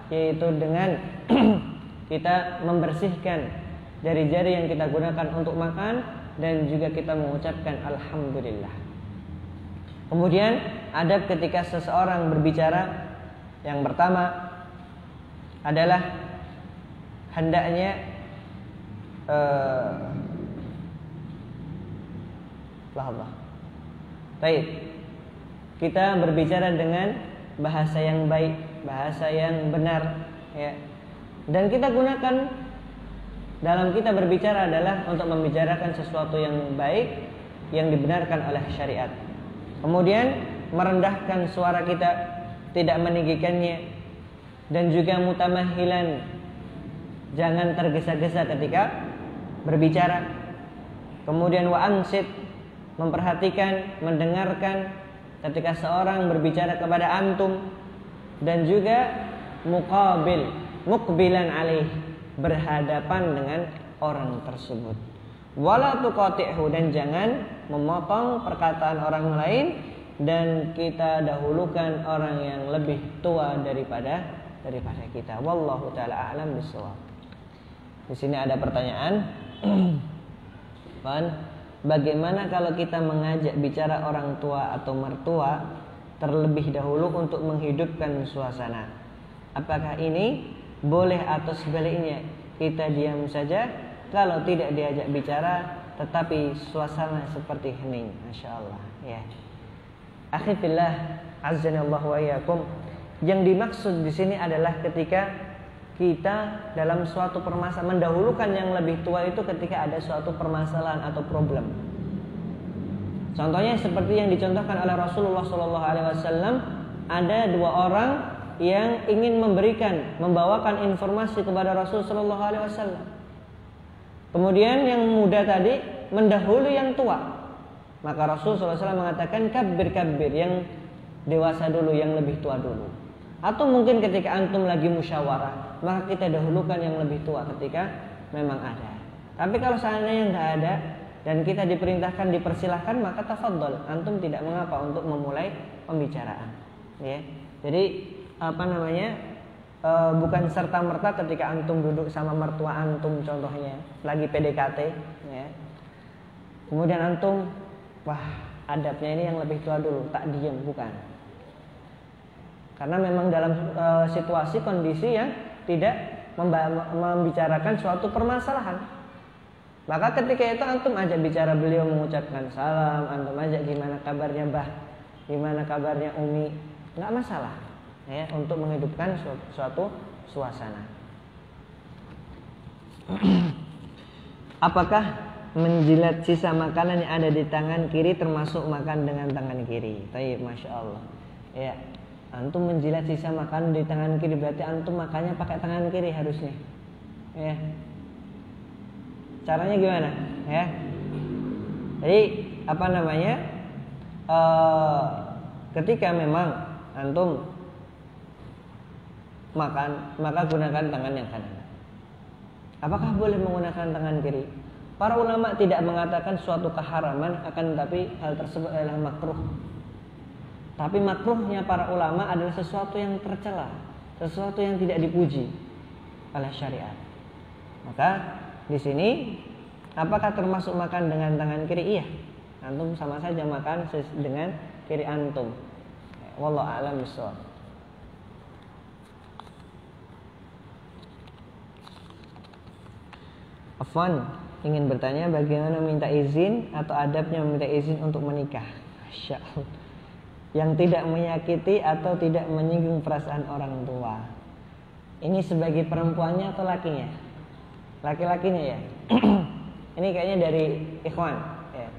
yaitu dengan kita membersihkan jari-jari yang kita gunakan untuk makan dan juga kita mengucapkan alhamdulillah. Kemudian adab ketika seseorang berbicara, yang pertama adalah hendaknya baik, kita berbicara dengan bahasa yang baik, bahasa yang benar, ya. Dan kita gunakan dalam kita berbicara adalah untuk membicarakan sesuatu yang baik, yang dibenarkan oleh syariat. Kemudian merendahkan suara kita, tidak meninggikannya, dan juga mutamahilan, jangan tergesa-gesa ketika berbicara. Kemudian wa'ansit, memperhatikan, mendengarkan ketika seorang berbicara kepada antum. Dan juga muqabil, muqbilan alaih, berhadapan dengan orang tersebut. Wala tuqati'hu, dan jangan memotong perkataan orang lain, dan kita dahulukan orang yang lebih tua daripada kita. Wallahu taala a'lam bishawab. Di sini ada pertanyaan. Bagaimana kalau kita mengajak bicara orang tua atau mertua terlebih dahulu untuk menghidupkan suasana? Apakah ini boleh atau sebaliknya kita diam saja kalau tidak diajak bicara tetapi suasana seperti hening? Masya Allah, ya. Akhi fillah, azzanallahu wa iyyakum. Yang dimaksud di sini adalah ketika kita dalam suatu permasalahan, mendahulukan yang lebih tua itu ketika ada suatu permasalahan atau problem. Contohnya seperti yang dicontohkan oleh Rasulullah SAW, ada 2 orang yang ingin membawakan informasi kepada Rasulullah SAW. Kemudian yang muda tadi mendahului yang tua. Maka Rasulullah SAW mengatakan kabir, yang dewasa dulu, yang lebih tua dulu. Atau mungkin ketika antum lagi musyawarah, maka kita dahulukan yang lebih tua ketika memang ada. Tapi kalau seandainya nggak ada dan kita diperintahkan, dipersilahkan, maka tafadhol, antum tidak mengapa untuk memulai pembicaraan, ya. Jadi bukan serta-merta ketika antum duduk sama mertua antum, contohnya lagi PDKT, ya. Kemudian antum, wah, adabnya ini yang lebih tua dulu, tak diam, bukan. Karena memang dalam situasi kondisi yang tidak membicarakan suatu permasalahan. Maka ketika itu antum ajak bicara, beliau mengucapkan salam, antum ajak gimana kabarnya Mbah, gimana kabarnya Umi, nggak masalah, ya, untuk menghidupkan suatu suasana. Apakah menjilat sisa makanan yang ada di tangan kiri termasuk makan dengan tangan kiri? Baik, masya Allah. Ya, antum menjilat sisa makanan di tangan kiri berarti antum makannya pakai tangan kiri harusnya. Ya. Caranya gimana? Ya. Jadi ketika memang antum makan, maka gunakan tangan yang kanan. Apakah boleh menggunakan tangan kiri? Para ulama tidak mengatakan suatu keharaman, akan tetapi hal tersebut adalah makruh. Tapi makruhnya para ulama adalah sesuatu yang tercela, sesuatu yang tidak dipuji oleh syariat. Maka di sini apakah termasuk makan dengan tangan kiri? Iya. Antum sama saja makan dengan kiri antum. Wallahu a'lam bishawab. Afwan ingin bertanya bagaimana minta izin atau adabnya meminta izin untuk menikah. Masya Allah. Yang tidak menyakiti atau tidak menyinggung perasaan orang tua. Ini sebagai perempuannya atau lakinya? Laki-lakinya ya. Ini kayaknya dari ikhwan ya.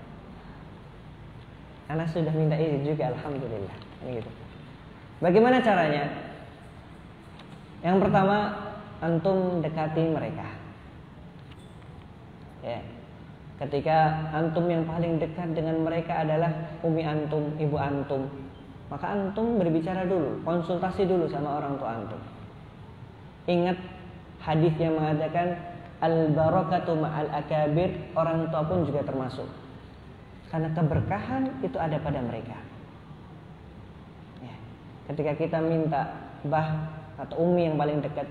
Anak sudah minta izin juga, alhamdulillah. Ini gitu. Bagaimana caranya? Yang pertama, antum dekati mereka. Ya. Ketika antum yang paling dekat dengan mereka adalah umi antum, ibu antum, maka antum berbicara dulu, konsultasi dulu sama orang tua antum. Ingat hadis yang mengatakan al-barakatu ma'al akabir, orang tua pun juga termasuk. Karena keberkahan itu ada pada mereka. Ya. Ketika kita minta bah atau umi yang paling dekat,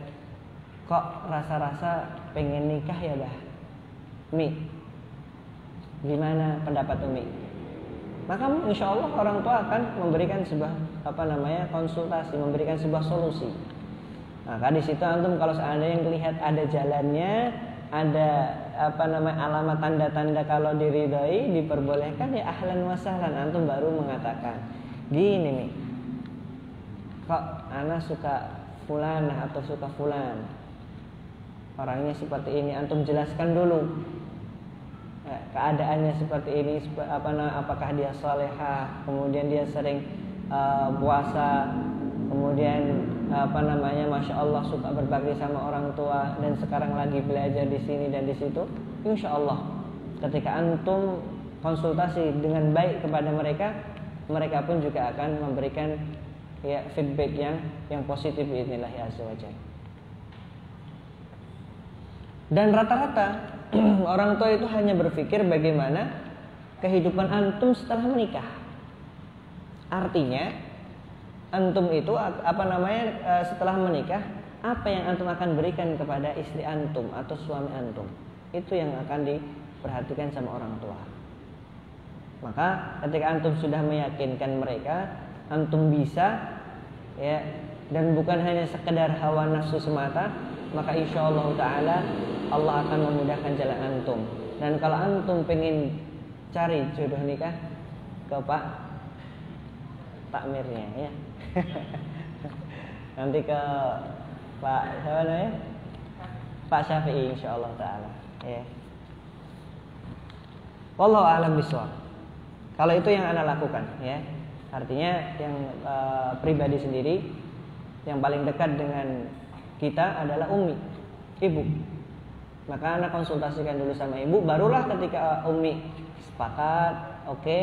kok rasa-rasa pengen nikah ya bah, Mi, gimana pendapat umi? Maka insya Allah orang tua akan memberikan sebuah konsultasi, memberikan sebuah solusi. Maka di situ antum kalau seandainya yang lihat ada jalannya, ada alamat tanda-tanda kalau diridhoi, diperbolehkan, ya ahlan wa sahlan, antum baru mengatakan gini nih, kok ana suka fulan atau suka fulan, orangnya seperti ini, antum jelaskan dulu keadaannya seperti ini, apakah dia salehah, kemudian dia sering puasa, kemudian masya Allah suka berbakti sama orang tua, dan sekarang lagi belajar di sini dan di situ. Insya Allah ketika antum konsultasi dengan baik kepada mereka, mereka pun juga akan memberikan ya feedback yang positif biidznillah azza wajalla. Dan rata-rata orang tua itu hanya berpikir bagaimana kehidupan antum setelah menikah. Artinya antum itu setelah menikah, apa yang antum akan berikan kepada istri antum atau suami antum, itu yang akan diperhatikan sama orang tua. Maka ketika antum sudah meyakinkan mereka, antum bisa ya, dan bukan hanya sekedar hawa nafsu semata, maka insya Allah Ta'ala Allah akan memudahkan jalan antum. Dan kalau antum pengen cari jodoh nikah, ke Pak takmirnya ya. Nanti ke Pak siapa namanya? Pak Syafi'i insyaallah taala ya. Wallahu a'lam bishawab. Kalau itu yang Anda lakukan ya. Artinya yang pribadi sendiri yang paling dekat dengan kita adalah umi, ibu. Maka Anda konsultasikan dulu sama ibu, barulah ketika umi sepakat, oke.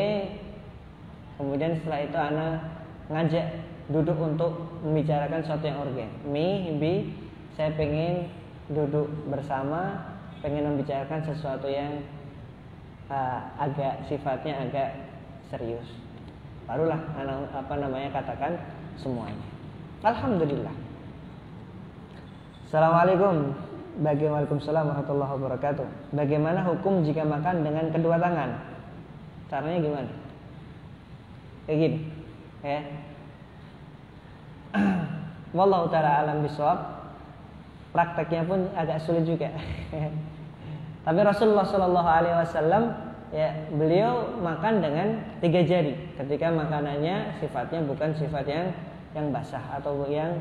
Kemudian setelah itu Anda ngajak duduk untuk membicarakan sesuatu yang urgen. Bi, saya pengen duduk bersama, pengen membicarakan sesuatu yang agak sifatnya agak serius. Barulah katakan semuanya. Alhamdulillah. Assalamualaikum. Waalaikumsalam warahmatullahi wabarakatuh. Bagaimana hukum jika makan dengan kedua tangan? Caranya gimana? Kayak gini ya. Wallahu ta'ala alam bisawab. Prakteknya pun agak sulit juga. Tapi Rasulullah SAW ya, beliau makan dengan 3 jari ketika makanannya sifatnya bukan sifat yang basah atau yang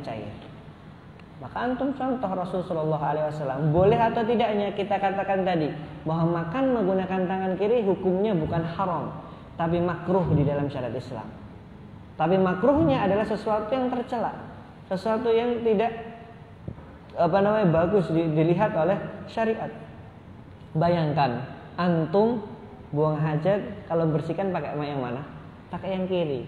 cair. Maka antum contoh Rasulullah SAW. Boleh atau tidaknya kita katakan tadi bahwa makan menggunakan tangan kiri hukumnya bukan haram, tapi makruh di dalam syariat Islam. Tapi makruhnya adalah sesuatu yang tercela, sesuatu yang tidak bagus dilihat oleh syariat. Bayangkan antum buang hajat, kalau bersihkan pakai yang mana? Pakai yang kiri.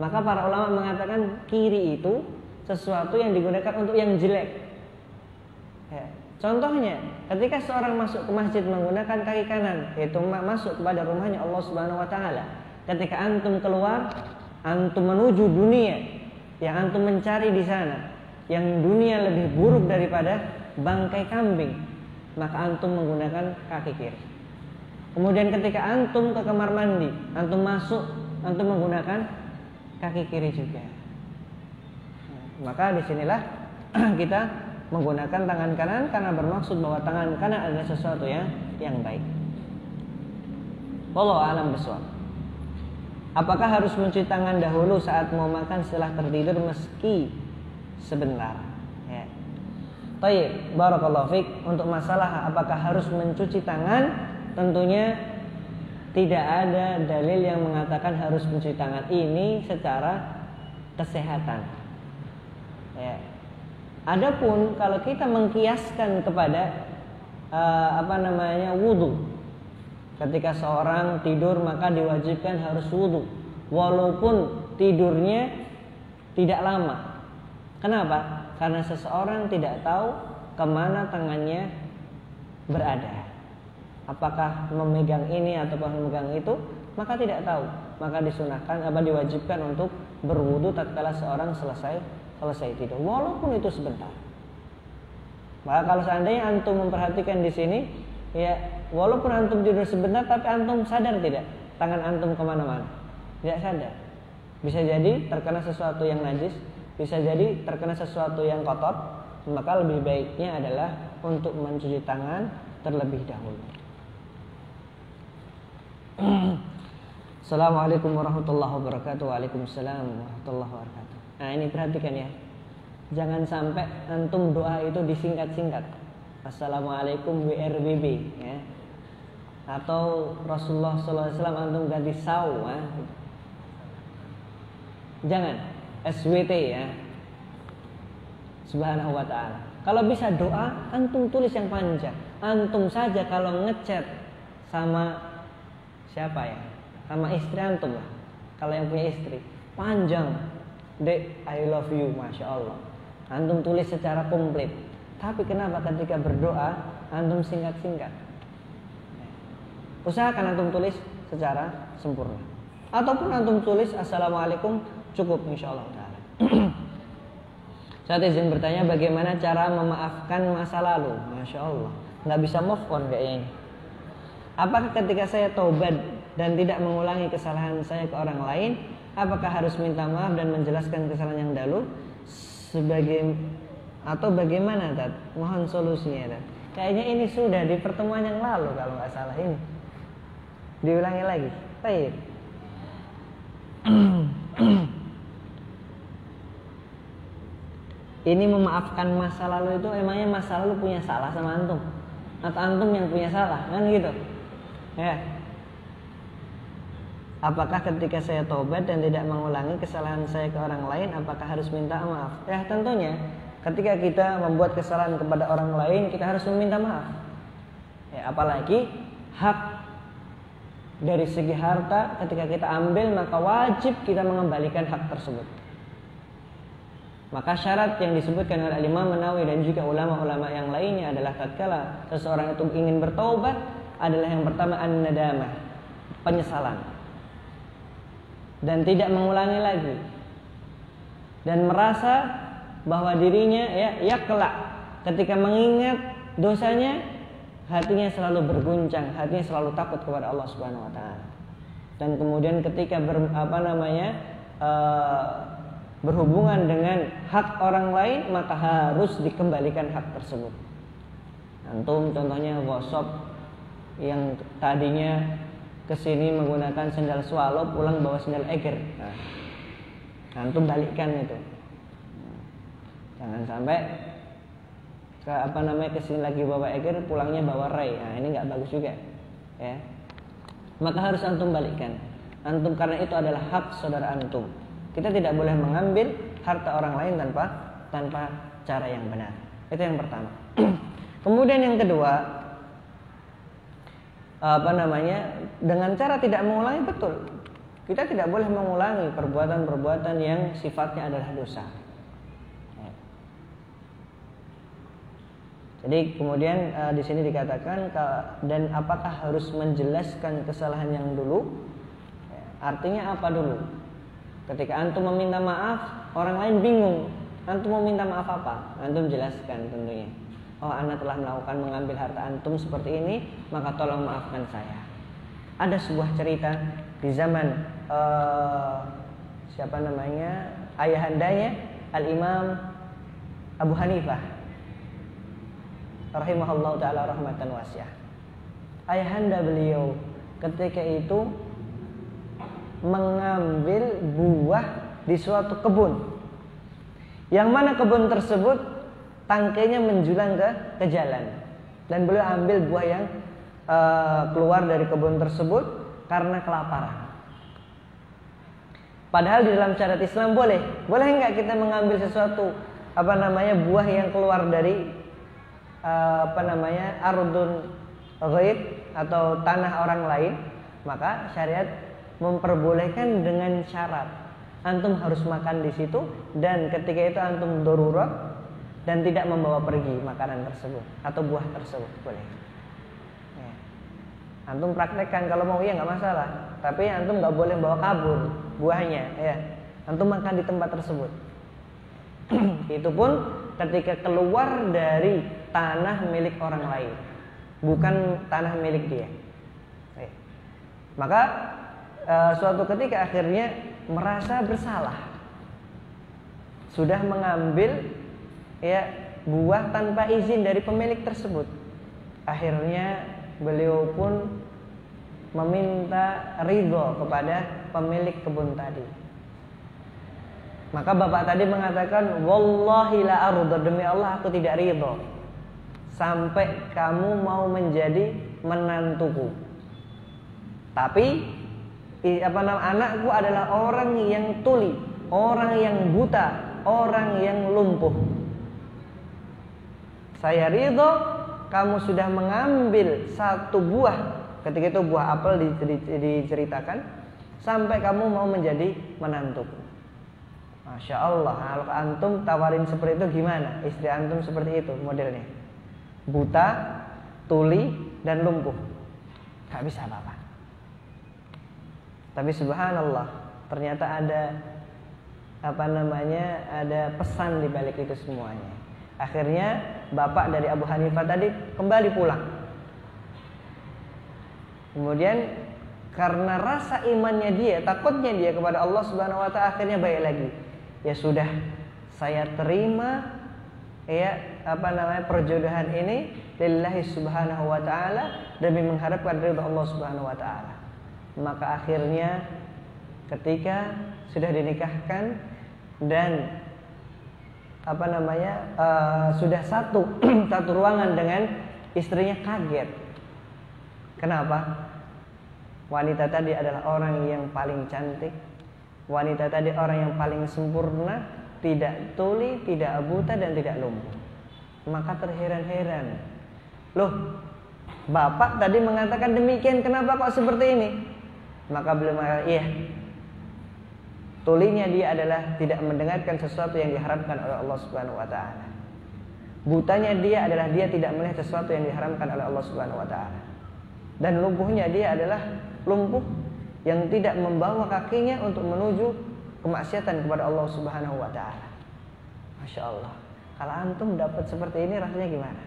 Maka para ulama mengatakan kiri itu sesuatu yang digunakan untuk yang jelek ya. Contohnya ketika seorang masuk ke masjid menggunakan kaki kanan, yaitu masuk kepada rumahnya Allah Subhanahu wa taala. Ketika antum keluar, antum menuju dunia yang antum mencari di sana, yang dunia lebih buruk daripada bangkai kambing, maka antum menggunakan kaki kiri. Kemudian ketika antum ke kamar mandi, antum masuk, antum menggunakan kaki kiri juga. Maka disinilah kita menggunakan tangan kanan karena bermaksud bahwa tangan kanan adalah sesuatu yang baik. Wallahu a'lam bishawab. Apakah harus mencuci tangan dahulu saat mau makan setelah tertidur meski sebentar? Ya. Baik, barakallahu fiik. Untuk masalah apakah harus mencuci tangan, tentunya tidak ada dalil yang mengatakan harus mencuci tangan ini secara kesehatan. Ya. Adapun kalau kita mengkiaskan kepada wudu. Ketika seorang tidur maka diwajibkan harus wudu, walaupun tidurnya tidak lama. Kenapa? Karena seseorang tidak tahu kemana tangannya berada. Apakah memegang ini atau memegang itu, maka tidak tahu. Maka diwajibkan untuk berwudu tatkala seorang selesai tidur, walaupun itu sebentar. Maka kalau seandainya antum memperhatikan di sini, ya walaupun antum tidur sebentar, tapi antum sadar tidak tangan antum kemana-mana? Tidak sadar. Bisa jadi terkena sesuatu yang najis, bisa jadi terkena sesuatu yang kotor. Maka lebih baiknya adalah untuk mencuci tangan terlebih dahulu. Assalamualaikum warahmatullahi wabarakatuh. Waalaikumsalam warahmatullahi wabarakatuh. Nah ini perhatikan ya, jangan sampai antum doa itu disingkat-singkat. Assalamualaikum WRBB ya. Atau Rasulullah SAW antum ganti SAW ya. Jangan SWT ya. Subhanahu wa ta'ala. Kalau bisa doa, antum tulis yang panjang. Antum saja kalau ngechat sama siapa ya, sama istri antum lah. Kalau yang punya istri, panjang, Dek, I love you, Masya Allah. Antum tulis secara komplit. Tapi kenapa ketika berdoa antum singkat-singkat? Usahakan antum tulis secara sempurna. Ataupun antum tulis Assalamualaikum, cukup insya Allah ta'ala. Saya izin bertanya, bagaimana cara memaafkan masa lalu? Masya Allah, nggak bisa move on kayaknya ini. Apakah ketika saya taubat dan tidak mengulangi kesalahan saya ke orang lain, apakah harus minta maaf dan menjelaskan kesalahan yang dahulu? Atau bagaimana, Tat? Mohon solusinya, Tat. Kayaknya ini sudah di pertemuan yang lalu kalau nggak salah ini. Diulangi lagi. Baik. Ini memaafkan masa lalu itu emangnya masa lalu punya salah sama antum? Atau antum yang punya salah? Kan gitu. Ya. Apakah ketika saya taubat dan tidak mengulangi kesalahan saya ke orang lain, apakah harus minta maaf? Ya tentunya, ketika kita membuat kesalahan kepada orang lain, kita harus meminta maaf. Ya, apalagi hak dari segi harta ketika kita ambil, maka wajib kita mengembalikan hak tersebut. Maka syarat yang disebutkan oleh Imam Nawawi dan juga ulama-ulama yang lainnya adalah tatkala seseorang itu ingin bertaubat adalah yang pertama an-nadamah, penyesalan. Dan tidak mengulangi lagi, dan merasa bahwa dirinya ya kelak ketika mengingat dosanya hatinya selalu berguncang, hatinya selalu takut kepada Allah Subhanahu wa taala. Dan kemudian ketika berhubungan dengan hak orang lain, maka harus dikembalikan hak tersebut. Antum contohnya gosok yang tadinya kesini menggunakan sendal swallow, pulang bawa sendal eger. Nah, antum balikkan itu. Jangan sampai kesini lagi bawa eger, pulangnya bawa ray. Nah, ini nggak bagus juga, ya. Maka harus antum balikkan. Antum karena itu adalah hak saudara antum. Kita tidak boleh mengambil harta orang lain tanpa cara yang benar. Itu yang pertama. Kemudian yang kedua, dengan cara tidak mengulangi, betul. Kita tidak boleh mengulangi perbuatan-perbuatan yang sifatnya adalah dosa. Jadi kemudian di sini dikatakan, dan apakah harus menjelaskan kesalahan yang dulu? Artinya apa dulu? Ketika antum meminta maaf, orang lain bingung. Antum mau minta maaf apa? Antum jelaskan tentunya. Oh, anda telah mengambil harta antum seperti ini, maka tolong maafkan saya. Ada sebuah cerita di zaman ayahandanya Al-Imam Abu Hanifah rahimahullah ta'ala rahmatan wasi'ah. Ayahanda beliau ketika itu mengambil buah di suatu kebun, yang mana kebun tersebut tangkainya menjulang ke jalan, dan beliau ambil buah yang keluar dari kebun tersebut karena kelaparan. Padahal di dalam syariat Islam boleh enggak kita mengambil sesuatu buah yang keluar dari ardun ghaib atau tanah orang lain, maka syariat memperbolehkan dengan syarat antum harus makan di situ, dan ketika itu antum darurat dan tidak membawa pergi makanan tersebut atau buah tersebut, boleh. Ya. Antum praktekkan kalau mau, iya nggak masalah, tapi antum nggak boleh bawa kabur buahnya, ya. Antum makan di tempat tersebut. Itu pun ketika keluar dari tanah milik orang lain, bukan tanah milik dia. Ya. Maka suatu ketika akhirnya merasa bersalah, sudah mengambil ya buah tanpa izin dari pemilik tersebut. Akhirnya beliau pun meminta ridho kepada pemilik kebun tadi. Maka bapak tadi mengatakan, wallahi la arda, demi Allah aku tidak ridho sampai kamu mau menjadi menantuku. Tapi anakku adalah orang yang tuli, orang yang buta, orang yang lumpuh. Saya ridho kamu sudah mengambil satu buah, ketika itu buah apel diceritakan, sampai kamu mau menjadi menantuku. Masya Allah, kalau antum tawarin seperti itu gimana? Istri antum seperti itu modelnya, buta, tuli, dan lumpuh, gak bisa apa-apa. Tapi subhanallah, ternyata ada ada pesan di balik itu semuanya. Akhirnya bapak dari Abu Hanifah tadi kembali pulang. Kemudian karena rasa imannya dia, takutnya dia kepada Allah Subhanahu wa taala, akhirnya baik lagi. Ya sudah, saya terima perjodohan ini lillahi subhanahu wa ta'ala, demi mengharapkan ridha Allah Subhanahu wa ta'ala. Maka akhirnya ketika sudah dinikahkan dan sudah satu ruangan dengan istrinya, kaget. Kenapa? Wanita tadi adalah orang yang paling cantik, wanita tadi orang yang paling sempurna, tidak tuli, tidak buta, dan tidak lumpuh. Maka terheran-heran, loh, bapak tadi mengatakan demikian, kenapa kok seperti ini? Maka beliau mengatakan, iya, tulinya dia adalah tidak mendengarkan sesuatu yang diharamkan oleh Allah Subhanahu wa taala. Butanya dia adalah dia tidak melihat sesuatu yang diharamkan oleh Allah Subhanahu wa taala. Dan lumpuhnya dia adalah lumpuh yang tidak membawa kakinya untuk menuju kemaksiatan kepada Allah Subhanahu wa taala. Masya Allah. Kalau antum dapat seperti ini rasanya gimana?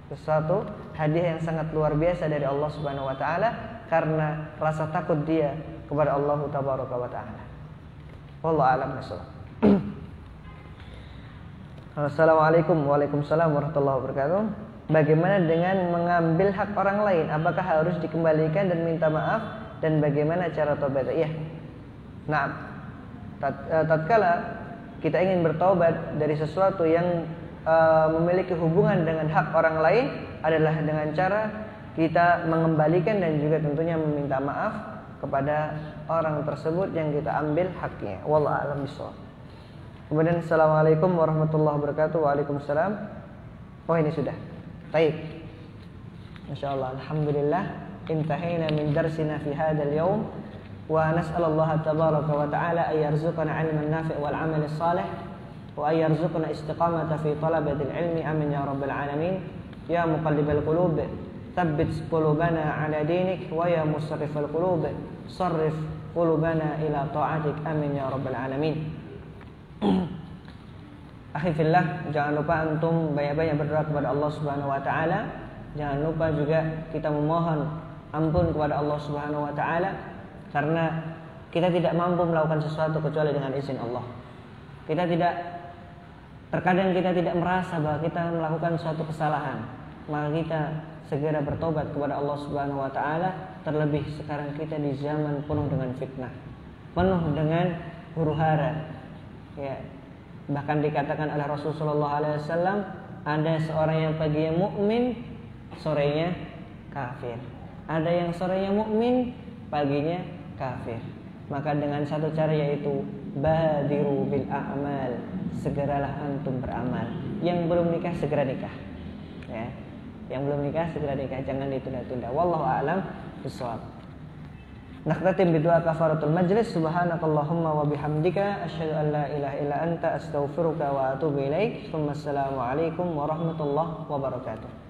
Sesuatu hadiah yang sangat luar biasa dari Allah Subhanahu wa taala, karena rasa takut dia kepada Allah Tabaraka wa taala. Wallahu a'lam bishawab. Assalamualaikum warahmatullahi wabarakatuh. Bagaimana dengan mengambil hak orang lain? Apakah harus dikembalikan dan minta maaf? Dan bagaimana cara taubat? Iya. Nah, tatkala kita ingin bertaubat dari sesuatu yang memiliki hubungan dengan hak orang lain, adalah dengan cara kita mengembalikan dan juga tentunya meminta maaf kepada orang tersebut yang kita ambil haknya. Wallahu a'lam bishawab. Kemudian assalamualaikum warahmatullahi wabarakatuh. Waalaikumsalam. Oh, ini sudah. Baik. Masyaallah, alhamdulillah intahayna min darsina fi hadzal yaum wa nas'alullaha tabaraka wa ta'ala ay yarzuqana 'ilman nafi' wal 'amal salih wa ay yarzuqana istiqamata fi talabatil ilmi. Amin ya rabbal alamin. Ya muqallibal qulub, tsabbit qulubana 'ala dinik, wa ya musarrifal qulub, sarrif qulubana ila ta'atik. Amin ya rabbal alamin. Akhi fillah, jangan lupa antum banyak-banyak berdoa kepada Allah Subhanahu wa taala. Jangan lupa juga kita memohon ampun kepada Allah Subhanahu wa taala, karena kita tidak mampu melakukan sesuatu kecuali dengan izin Allah. Terkadang kita tidak merasa bahwa kita melakukan suatu kesalahan, maka kita segera bertobat kepada Allah Subhanahu wa taala. Terlebih sekarang kita di zaman penuh dengan fitnah, penuh dengan huru-hara. Ya, bahkan dikatakan oleh Rasulullah SAW, ada seorang yang paginya mukmin, sorenya kafir. Ada yang sorenya mukmin, paginya kafir. Maka dengan satu cara, yaitu badiru bil a'mal, segeralah antum beramal. Yang belum nikah segera nikah. Ya. Yang belum nikah segera nikah, jangan ditunda-tunda. Wallahu a'lam bishawab. Nakhtatim bidua kafaratul majlis. Subhanakallahumma wa bihamdika asyhadu an la ilaha illa anta astaghfiruka wa atubu ilaik. Assalamualaikum warahmatullahi wabarakatuh.